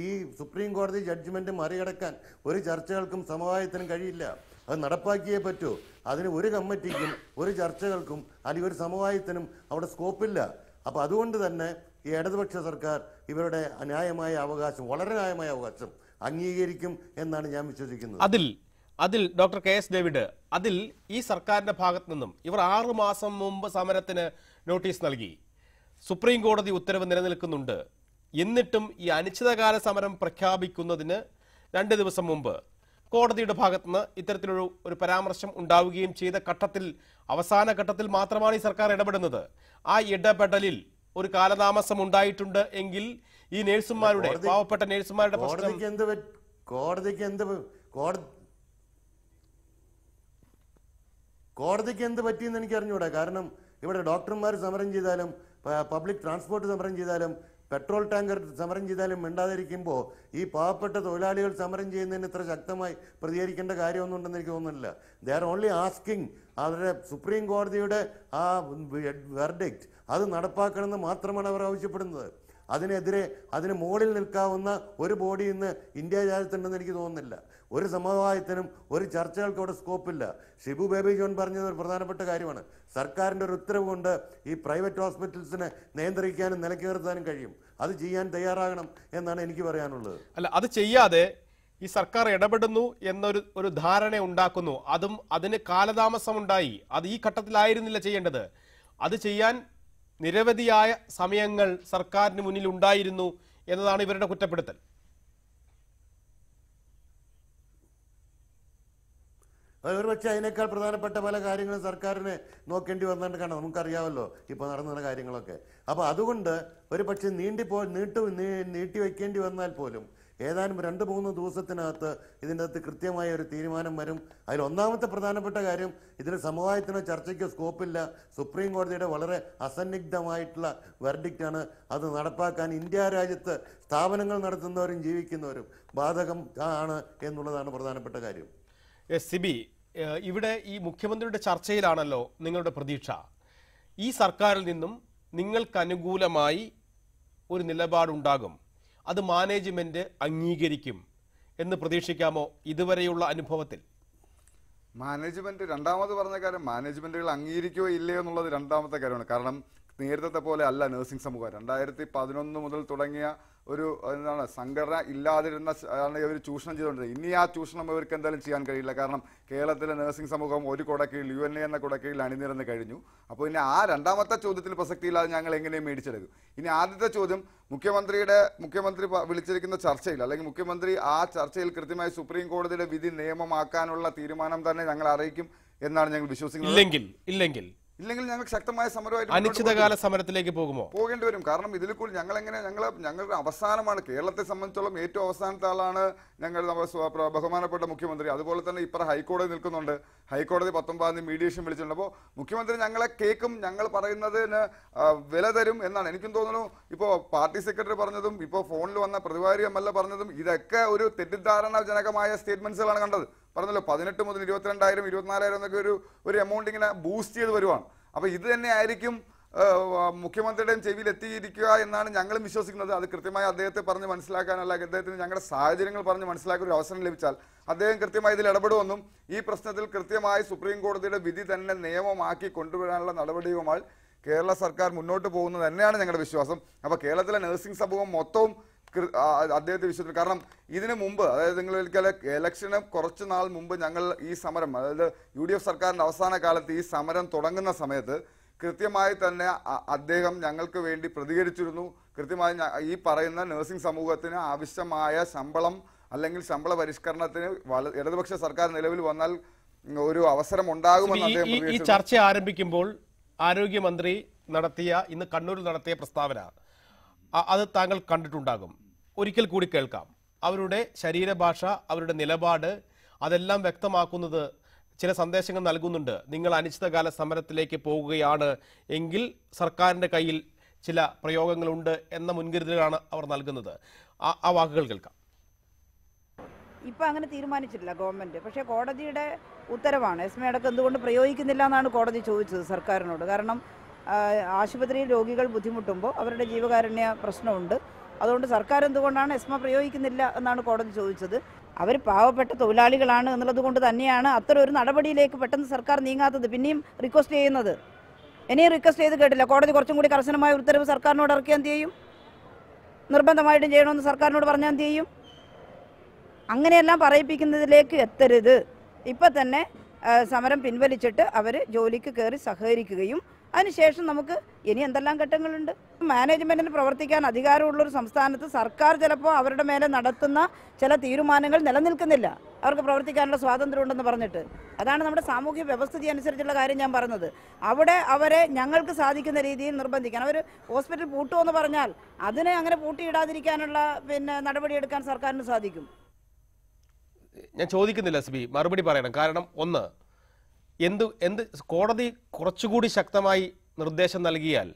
Speaker 6: ഈ സുപ്രീം കോടതി ജഡ്ജ്മെന്റ് മറികടക്കാൻ ഒരു ചർച്ചകൾക്കും സമവായത്തിനും കഴിയില്ല. അത് നടപ്പാക്കിയേ പറ്റൂ. അതിന് ഒരു കമ്മിറ്റിക്കും ഒരു ചർച്ചകൾക്കും അല്ലെങ്കിൽ ഒരു സമവായത്തിനും അവിടെ സ്കോപ്പില്ല. അപ്പോൾ അതുകൊണ്ട് തന്നെ ഈ ഇടതുപക്ഷ സർക്കാർ ഇവരുടെ ന്യായമായ അവകാശം, വളരെ ന്യായമായ അവകാശം അംഗീകരിക്കും എന്നാണ് ഞാൻ വിശ്വസിക്കുന്നത്.
Speaker 1: അതിൽ ഡോക്ടർ കെ എസ് ഡേവിഡ്, അതിൽ ഈ സർക്കാരിന്റെ ഭാഗത്തു നിന്നും ഇവർ 6 മാസം മുമ്പ് സമരത്തിന് നോട്ടീസ് നൽകി. സുപ്രീം കോടതി ഉത്തരവ് നിലനിൽക്കുന്നുണ്ട്. എന്നിട്ടും ഈ അനിശ്ചിതകാല സമരം പ്രഖ്യാപിക്കുന്നതിന് 2 ദിവസം മുമ്പ് കോടതിയുടെ ഭാഗത്തുനിന്ന് ഇത്തരത്തിലൊരു പരാമർശം ഉണ്ടാവുകയും ചെയ്ത അവസാന ഘട്ടത്തിൽ മാത്രമാണ് ഈ സർക്കാർ ഇടപെടുന്നത്. ആ ഇടപെടലിൽ ഒരു കാലതാമസം ഉണ്ടായിട്ടുണ്ട് എങ്കിൽ ഈ നേഴ്സുമാരുടെ, പാവപ്പെട്ട നേഴ്സുമാരുടെ
Speaker 6: കോടതിക്ക് എന്ത് പറ്റിയെന്ന് എനിക്ക് അറിഞ്ഞൂടാ. കാരണം ഇവിടെ ഡോക്ടർമാർ സമരം ചെയ്താലും പബ്ലിക് ട്രാൻസ്പോർട്ട് സമരം ചെയ്താലും പെട്രോൾ ടാങ്കർ സമരം ചെയ്താലും മിണ്ടാതിരിക്കുമ്പോൾ ഈ പാവപ്പെട്ട തൊഴിലാളികൾ സമരം ചെയ്യുന്നതിന് ഇത്ര ശക്തമായി പ്രതികരിക്കേണ്ട കാര്യമൊന്നും ഉണ്ടെന്ന് എനിക്ക് തോന്നുന്നില്ല. ദേ ആർ ഓൺലി ആസ്കിങ് അവരുടെ സുപ്രീം കോടതിയുടെ ആ വെർഡിക്റ്റ് അത് നടപ്പാക്കണമെന്ന് മാത്രമാണ് അവർ ആവശ്യപ്പെടുന്നത്. അതിന് മുകളിൽ നിൽക്കാവുന്ന ഒരു ബോഡി ഇന്ന് ഇന്ത്യ രാജ്യത്തുണ്ടെന്ന് എനിക്ക് തോന്നുന്നില്ല. ഒരു സമവായത്തിനും ഒരു ചർച്ചകൾക്കും അവിടെ സ്കോപ്പില്ല. ഷിബു ബേബി ജോൺ പറഞ്ഞത് ഒരു പ്രധാനപ്പെട്ട കാര്യമാണ്. സർക്കാരിൻ്റെ ഒരു ഉത്തരവ് കൊണ്ട് ഈ പ്രൈവറ്റ് ഹോസ്പിറ്റൽസിനെ നിയന്ത്രിക്കാനും നിലയ്ക്ക് നിർത്താനും കഴിയും. അത് ചെയ്യാൻ തയ്യാറാകണം എന്നാണ് എനിക്ക് പറയാനുള്ളത്.
Speaker 1: അല്ല, അത് ചെയ്യാതെ ഈ സർക്കാർ ഇടപെടുന്നു എന്നൊരു ധാരണ ഉണ്ടാക്കുന്നു. അതിന് കാലതാമസം ഉണ്ടായി. അത് ഈ ഘട്ടത്തിലായിരുന്നില്ല ചെയ്യേണ്ടത്. അത് ചെയ്യാൻ നിരവധിയായ സമയങ്ങൾ സർക്കാരിന് മുന്നിൽ ഉണ്ടായിരുന്നു എന്നതാണ് ഇവരുടെ കുറ്റപ്പെടുത്തൽ.
Speaker 6: ഒരുപക്ഷെ അതിനേക്കാൾ പ്രധാനപ്പെട്ട പല കാര്യങ്ങളും സർക്കാരിന് നോക്കേണ്ടി വന്നിട്ട് കാണാം. നമുക്കറിയാമല്ലോ ഇപ്പോൾ നടന്ന കാര്യങ്ങളൊക്കെ. അപ്പോൾ അതുകൊണ്ട് ഒരു പക്ഷേ നീട്ടി വയ്ക്കേണ്ടി വന്നാൽ പോലും ഏതാനും 2-3 ദിവസത്തിനകത്ത് ഇതിൻ്റെ അകത്ത് കൃത്യമായ ഒരു തീരുമാനം വരും. അതിൽ ഒന്നാമത്തെ പ്രധാനപ്പെട്ട കാര്യം, ഇതിന് സമവായത്തിനോ ചർച്ചയ്ക്കോ സ്കോപ്പില്ല. സുപ്രീം കോടതിയുടെ വളരെ അസന്നിഗ്ധമായിട്ടുള്ള വെർഡിക്റ്റാണ്. അത് നടപ്പാക്കാൻ ഇന്ത്യ രാജ്യത്ത് സ്ഥാപനങ്ങൾ നടത്തുന്നവരും ജീവിക്കുന്നവരും ബാധകം ആണ് എന്നുള്ളതാണ് പ്രധാനപ്പെട്ട കാര്യം.
Speaker 1: സിബി, ഇവിടെ ഈ മുഖ്യമന്ത്രിയുടെ ചർച്ചയിലാണല്ലോ നിങ്ങളുടെ പ്രതീക്ഷ. ഈ സർക്കാരിൽ നിന്നും നിങ്ങൾക്ക് അനുകൂലമായി ഒരു നിലപാടുണ്ടാകും, അത് മാനേജ്മെന്റ് അംഗീകരിക്കും എന്ന് പ്രതീക്ഷിക്കാമോ? ഇതുവരെയുള്ള അനുഭവത്തിൽ
Speaker 3: മാനേജ്മെന്റ് രണ്ടാമത് പറഞ്ഞ കാര്യം, മാനേജ്മെന്റുകൾ അംഗീകരിക്കുകയോ ഇല്ലയോ എന്നുള്ളത് രണ്ടാമത്തെ കാര്യമാണ്. കാരണം നേരത്തെ പോലെ അല്ല നഴ്സിംഗ് സമൂഹം. 2011 മുതൽ തുടങ്ങിയ ഒരു സംഘടന ഇല്ലാതിരുന്ന ഇവർ ചൂഷണം ചെയ്തുകൊണ്ടിരുന്നത്. ഇനി ആ ചൂഷണം ഇവർക്ക് എന്തായാലും ചെയ്യാൻ കഴിയില്ല. കാരണം കേരളത്തിലെ നഴ്സിംഗ് സമൂഹം ഒരു കുടക്കീഴിൽ UNA എന്ന കുടക്കീഴിൽ അണിനിരന്ന് കഴിഞ്ഞു. അപ്പോൾ ഇനി ആ രണ്ടാമത്തെ ചോദ്യത്തിൽ പ്രസക്തിയില്ലാതെ ഞങ്ങൾ എങ്ങനെയും മേടിച്ചെടുക്കും. ഇനി ആദ്യത്തെ ചോദ്യം, മുഖ്യമന്ത്രി വിളിച്ചിരിക്കുന്ന ചർച്ചയിൽ അല്ലെങ്കിൽ മുഖ്യമന്ത്രി ആ ചർച്ചയിൽ കൃത്യമായി സുപ്രീം കോടതിയുടെ വിധി നിയമമാക്കാനുള്ള തീരുമാനം തന്നെ ഞങ്ങൾ അറിയിക്കും എന്നാണ് ഞങ്ങൾ വിശ്വസിക്കുന്നത്. ഇല്ലെങ്കിൽ ഞങ്ങൾ ശക്തമായ സമരമായിട്ട്
Speaker 1: അനിശ്ചിതകാല സമരത്തിലേക്ക്
Speaker 3: പോകേണ്ടി വരും. കാരണം ഇതിൽ കൂടി ഞങ്ങളുടെ അവസാനമാണ്. കേരളത്തെ സംബന്ധിച്ചോളം ഏറ്റവും അവസാനത്തെ ആളാണ് ബഹുമാനപ്പെട്ട മുഖ്യമന്ത്രി. അതുപോലെ തന്നെ ഇപ്പോൾ ഹൈക്കോടതി നിൽക്കുന്നുണ്ട്. ഹൈക്കോടതി 19-ാം തീയതി മീഡിയേഷൻ വിളിച്ചിട്ടുണ്ട്. അപ്പോൾ മുഖ്യമന്ത്രി ഞങ്ങളെ കേൾക്കും, ഞങ്ങൾ പറയുന്നതിന് വില തരും എന്നാണ് എനിക്കും തോന്നുന്നു. ഇപ്പോൾ പാർട്ടി സെക്രട്ടറി പറഞ്ഞതും ഇപ്പോൾ ഫോണിൽ വന്ന പ്രതിവാരി MLA പറഞ്ഞതും ഇതൊക്കെ ഒരു തെറ്റിദ്ധാരണാജനകമായ സ്റ്റേറ്റ്മെന്റ്സുകളാണ് കണ്ടത്. പറഞ്ഞല്ലോ 18 മുതൽ 22,000 24,000 എന്നൊക്കെ ഒരു എമൗണ്ട് ഇങ്ങനെ ബൂസ്റ്റ് ചെയ്ത് വരുവാണ്. അപ്പോൾ ഇത് തന്നെ ആയിരിക്കും മുഖ്യമന്ത്രിയുടെയും ചെവിയിൽ എത്തിയിരിക്കുക എന്നാണ് ഞങ്ങളും വിശ്വസിക്കുന്നത്. അത് കൃത്യമായി അദ്ദേഹത്തെ പറഞ്ഞ് മനസ്സിലാക്കാനല്ല, അദ്ദേഹത്തിന് ഞങ്ങളുടെ സാഹചര്യങ്ങൾ പറഞ്ഞ് മനസ്സിലാക്കാൻ ഒരു അവസരം ലഭിച്ചാൽ അദ്ദേഹം കൃത്യമായി ഇതിൽ ഇടപെടുമെന്നും ഈ പ്രശ്നത്തിൽ കൃത്യമായി സുപ്രീം കോടതിയുടെ വിധി തന്നെ നിയമമാക്കി കൊണ്ടുവരാനുള്ള നടപടിയുമായി കേരള സർക്കാർ മുന്നോട്ട് പോകുന്നത് തന്നെയാണ് ഞങ്ങളുടെ വിശ്വാസം. അപ്പോൾ കേരളത്തിലെ നഴ്സിംഗ് സമൂഹം മൊത്തവും അദ്ദേഹത്തെ വിശ്വസിച്ചു. കാരണം ഇതിനു മുമ്പ്, അതായത് നിങ്ങൾ ഇലക്ഷന് കുറച്ച് നാൾ മുമ്പ് ഞങ്ങൾ ഈ സമരം, അതായത് UDF സർക്കാരിൻ്റെ അവസാന കാലത്ത് ഈ സമരം തുടങ്ങുന്ന സമയത്ത് കൃത്യമായി തന്നെ അദ്ദേഹം ഞങ്ങൾക്ക് വേണ്ടി പ്രതികരിച്ചിരുന്നു. കൃത്യമായി ഈ പറയുന്ന നഴ്സിംഗ് സമൂഹത്തിന് ആവശ്യമായ ശമ്പളം അല്ലെങ്കിൽ ശമ്പള പരിഷ്കരണത്തിന് ഇടതുപക്ഷ സർക്കാർ നിലവിൽ വന്നാൽ ഒരു അവസരം ഉണ്ടാകുമെന്ന് അദ്ദേഹം
Speaker 1: ഈ ചർച്ച ആരംഭിക്കുമ്പോൾ ആരോഗ്യമന്ത്രി ഇന്ന് കണ്ണൂരിൽ നടത്തിയ പ്രസ്താവന അത് താങ്കൾ കണ്ടിട്ടുണ്ടാകും. ഒരിക്കൽ കൂടി കേൾക്കാം. അവരുടെ ശരീരഭാഷ, അവരുടെ നിലപാട് അതെല്ലാം വ്യക്തമാക്കുന്നത് ചില സന്ദേശങ്ങൾ നൽകുന്നുണ്ട്. നിങ്ങൾ അനിശ്ചിതകാല സമരത്തിലേക്ക് പോകുകയാണ് എങ്കിൽ സർക്കാരിൻ്റെ കയ്യിൽ ചില പ്രയോഗങ്ങളുണ്ട് എന്ന മുൻകരുതലാണ് അവർ നൽകുന്നത്. ആ വാക്കുകൾ കേൾക്കാം.
Speaker 5: ഇപ്പം അങ്ങനെ തീരുമാനിച്ചിട്ടില്ല ഗവൺമെൻറ്. പക്ഷേ കോടതിയുടെ ഉത്തരവാണ്. എസ്മ അടക്കം എന്തുകൊണ്ട് പ്രയോഗിക്കുന്നില്ല എന്നാണ് കോടതി ചോദിച്ചത് സർക്കാരിനോട്. കാരണം ആശുപത്രിയിൽ രോഗികൾ ബുദ്ധിമുട്ടുമ്പോൾ അവരുടെ ജീവകാരുണ്യ പ്രശ്നമുണ്ട്. അതുകൊണ്ട് സർക്കാർ എന്തുകൊണ്ടാണ് എസ്മ പ്രയോഗിക്കുന്നില്ല എന്നാണ് കോടതി ചോദിച്ചത്. അവർ പാവപ്പെട്ട തൊഴിലാളികളാണ് എന്നുള്ളത് കൊണ്ട് തന്നെയാണ് അത്തരം ഒരു നടപടിയിലേക്ക് പെട്ടെന്ന് സർക്കാർ നീങ്ങാത്തത്. പിന്നെയും റിക്വസ്റ്റ് ചെയ്യുന്നത്, ഇനിയും റിക്വസ്റ്റ് ചെയ്ത് കേട്ടില്ല. കോടതി കുറച്ചും കൂടി കർശനമായ ഉത്തരവ് സർക്കാരിനോട് ഇറക്കിയാൽ എന്ത് ചെയ്യും? നിർബന്ധമായിട്ടും ചെയ്യണമെന്ന് സർക്കാരിനോട് പറഞ്ഞാൽ എന്ത് ചെയ്യും? അങ്ങനെയെല്ലാം പറയിപ്പിക്കുന്നതിലേക്ക് എത്തരുത്. ഇപ്പം തന്നെ സമരം പിൻവലിച്ചിട്ട് അവർ ജോലിക്ക് കയറി സഹകരിക്കുകയും അതിനുശേഷം നമുക്ക് ഇനി എന്തെല്ലാം ഘട്ടങ്ങളുണ്ട്. മാനേജ്മെൻറ്റിന് പ്രവർത്തിക്കാൻ അധികാരമുള്ളൊരു സംസ്ഥാനത്ത് സർക്കാർ ചിലപ്പോൾ അവരുടെ മേലെ നടത്തുന്ന ചില തീരുമാനങ്ങൾ നിലനിൽക്കുന്നില്ല. അവർക്ക് പ്രവർത്തിക്കാനുള്ള സ്വാതന്ത്ര്യമുണ്ടെന്ന് പറഞ്ഞിട്ട്. അതാണ് നമ്മുടെ സാമൂഹ്യ വ്യവസ്ഥിതി അനുസരിച്ചുള്ള കാര്യം ഞാൻ പറഞ്ഞത്. അവിടെ അവരെ ഞങ്ങൾക്ക് സാധിക്കുന്ന രീതിയിൽ നിർബന്ധിക്കാൻ. അവർ ഹോസ്പിറ്റൽ പൂട്ടുമെന്ന് പറഞ്ഞാൽ അതിനെ അങ്ങനെ പൂട്ടിയിടാതിരിക്കാനുള്ള നടപടിയെടുക്കാൻ സർക്കാരിന് സാധിക്കും.
Speaker 1: ഞാൻ ചോദിക്കുന്നില്ല എസ് ബി, മറുപടി പറയണം. കാരണം ഒന്ന്, എന്ത് കോടതി കുറച്ചുകൂടി ശക്തമായി നിർദ്ദേശം നൽകിയാൽ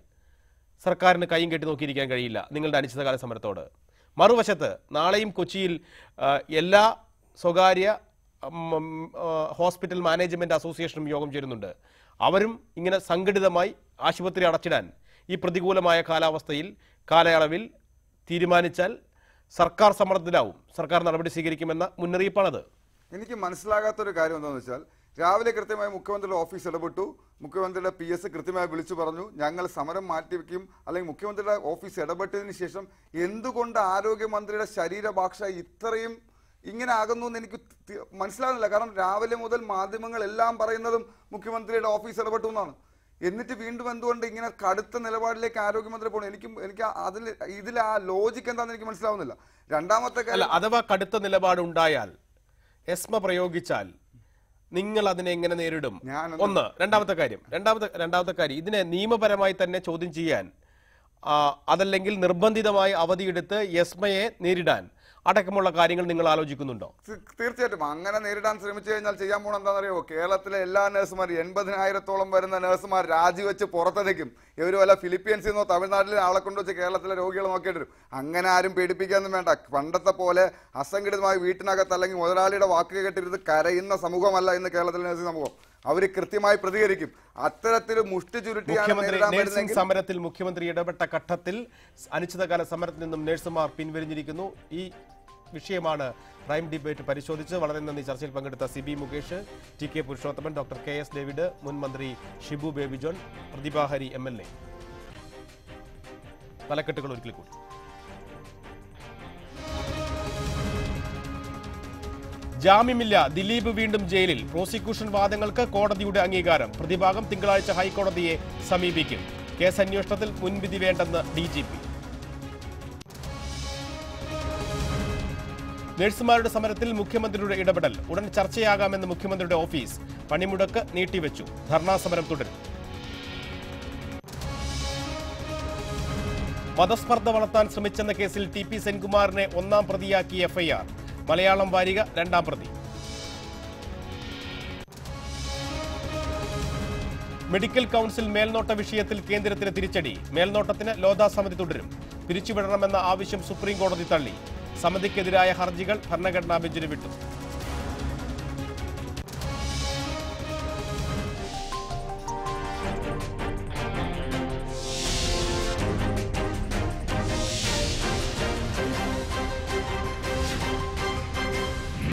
Speaker 1: സർക്കാരിന് കൈയും കെട്ടി നോക്കിയിരിക്കാൻ കഴിയില്ല നിങ്ങളുടെ അനിശ്ചിതകാല സമരത്തോട്. മറുവശത്ത് നാളെയും കൊച്ചിയിൽ എല്ലാ സ്വകാര്യ ഹോസ്പിറ്റൽ മാനേജ്മെൻറ്റ് അസോസിയേഷനും യോഗം ചേരുന്നുണ്ട്. അവരും ഇങ്ങനെ സംഘടിതമായി ആശുപത്രി അടച്ചിടാൻ ഈ പ്രതികൂലമായ കാലയളവിൽ തീരുമാനിച്ചാൽ സർക്കാർ സമ്മർദ്ദത്തിലാവും. സർക്കാർ നടപടി സ്വീകരിക്കുമെന്ന മുന്നറിയിപ്പാണത്.
Speaker 3: എനിക്ക് മനസ്സിലാകാത്തൊരു കാര്യം എന്താണെന്ന് വെച്ചാൽ, രാവിലെ കൃത്യമായി മുഖ്യമന്ത്രിയുടെ ഓഫീസ് ഇടപെട്ടു. മുഖ്യമന്ത്രിയുടെ PS കൃത്യമായി വിളിച്ചു പറഞ്ഞു ഞങ്ങൾ സമരം മാറ്റിവെക്കും. അല്ലെങ്കിൽ മുഖ്യമന്ത്രിയുടെ ഓഫീസ് ഇടപെട്ടതിന് ശേഷം എന്തുകൊണ്ട് ആരോഗ്യമന്ത്രിയുടെ ശരീരഭാഷ ഇത്രയും ഇങ്ങനെ ആകുന്നു എന്ന് എനിക്ക് മനസ്സിലാകുന്നില്ല. കാരണം രാവിലെ മുതൽ മാധ്യമങ്ങളെല്ലാം പറയുന്നതും മുഖ്യമന്ത്രിയുടെ ഓഫീസ് ഇടപെട്ടു എന്നാണ്. എന്നിട്ട് വീണ്ടും എന്തുകൊണ്ട് ഇങ്ങനെ കടുത്ത നിലപാടിലേക്ക് ആരോഗ്യമന്ത്രി പോകണം? എനിക്ക് ഇതിൽ ആ ലോജിക്ക് എന്താണെന്ന് എനിക്ക് മനസ്സിലാവുന്നില്ല. രണ്ടാമത്തെ കാര്യം,
Speaker 1: അഥവാ കടുത്ത നിലപാട് ഉണ്ടായാൽ, എസ്മ പ്രയോഗിച്ചാൽ നിങ്ങൾ അതിനെ എങ്ങനെ നേരിടും? ഒന്ന്. രണ്ടാമത്തെ കാര്യം ഇതിനെ നിയമപരമായി തന്നെ ചോദ്യം ചെയ്യാൻ, അതല്ലെങ്കിൽ നിർബന്ധിതമായി അവധിയെടുത്ത് എസ്മയെ നേരിടാൻ അടക്കമുള്ള കാര്യങ്ങൾ നിങ്ങൾ ആലോചിക്കുന്നുണ്ടോ?
Speaker 3: തീർച്ചയായിട്ടും അങ്ങനെ നേരിടാൻ ശ്രമിച്ചു കഴിഞ്ഞാൽ ചെയ്യാൻ പോകണം എന്താണെന്നറിയോ? കേരളത്തിലെ എല്ലാ നഴ്സുമാർ 80,000-ഓളം വരുന്ന നഴ്സുമാർ രാജിവെച്ച് പുറത്തേക്കും. ഇവർ വല്ല ഫിലിപ്പീൻസിൽ നിന്നോ തമിഴ്നാട്ടിലെ ആളെ കൊണ്ടുവച്ച് കേരളത്തിലെ രോഗികളെ നോക്കിയിട്ട് വരും. അങ്ങനെ ആരും പേടിപ്പിക്കാനൊന്നും വേണ്ട. പണ്ടത്തെ പോലെ അസംഘടിതമായി വീട്ടിനകത്ത് അല്ലെങ്കിൽ മുതലാളിയുടെ വാക്ക് കേട്ടിരുന്ന് കരയുന്ന സമൂഹമല്ല ഇന്ന് കേരളത്തിലെ നഴ്സിംഗ് സമൂഹം. അവർ കൃത്യമായി പ്രതികരിക്കും. അത്തരത്തിൽ മുഷ്ടി ചുരുട്ടിയാണ്
Speaker 1: സമരത്തിൽ മുഖ്യമന്ത്രി ഇടപെട്ട ഘട്ടത്തിൽ അനിശ്ചിതകാല സമരത്തിൽ നിന്നും നഴ്സുമാർ പിൻവലിഞ്ഞിരിക്കുന്നു. ഈ വിഷയമാണ് പ്രൈം ഡിബേറ്റ് പരിശോധിച്ച്. വളരെ നന്ദി ചർച്ചയിൽ പങ്കെടുത്ത CB Mukesh, TK Purushothaman, doctor KS David, മുൻ മന്ത്രി Shibu baby John, Prathibha Hari MLA. തലക്കെട്ടുകൾ ഒരിക്കൽ കൂടി. ജാമ്യമില്ല, ദിലീപ് വീണ്ടും ജയിലിൽ. പ്രോസിക്യൂഷൻ വാദങ്ങൾക്ക് കോടതിയുടെ അംഗീകാരം. പ്രതിഭാഗം തിങ്കളാഴ്ച ഹൈക്കോടതിയെ സമീപിക്കും. കേസ് അന്വേഷണത്തിൽ മുൻവിധി വേണ്ടെന്ന് DGP. നഴ്സുമാരുടെ സമരത്തിൽ മുഖ്യമന്ത്രിയുടെ ഇടപെടൽ. ഉടൻ ചർച്ചയാകാമെന്ന് മുഖ്യമന്ത്രിയുടെ ഓഫീസ്. പണിമുടക്ക് നീട്ടിവെച്ചു. ധർണാ സമരം തുടരും. മതസ്പർദ്ധ വളർത്താൻ ശ്രമിച്ചെന്ന കേസിൽ TP സെൻകുമാറിനെ 1-ാം പ്രതിയാക്കി FIR. മലയാളം വാരിക 2-ാം പ്രതി. മെഡിക്കൽ കൗൺസിൽ മേൽനോട്ട വിഷയത്തിൽ കേന്ദ്രത്തിന് തിരിച്ചടി. മേൽനോട്ടത്തിന് ലോധ സമിതി തുടരും. പിരിച്ചുവിടണമെന്ന ആവശ്യം സുപ്രീം കോടതി തള്ളി. സമിതിക്കെതിരായ ഹർജികൾ ഭരണഘടനാ ബെഞ്ചിന് വിട്ടു.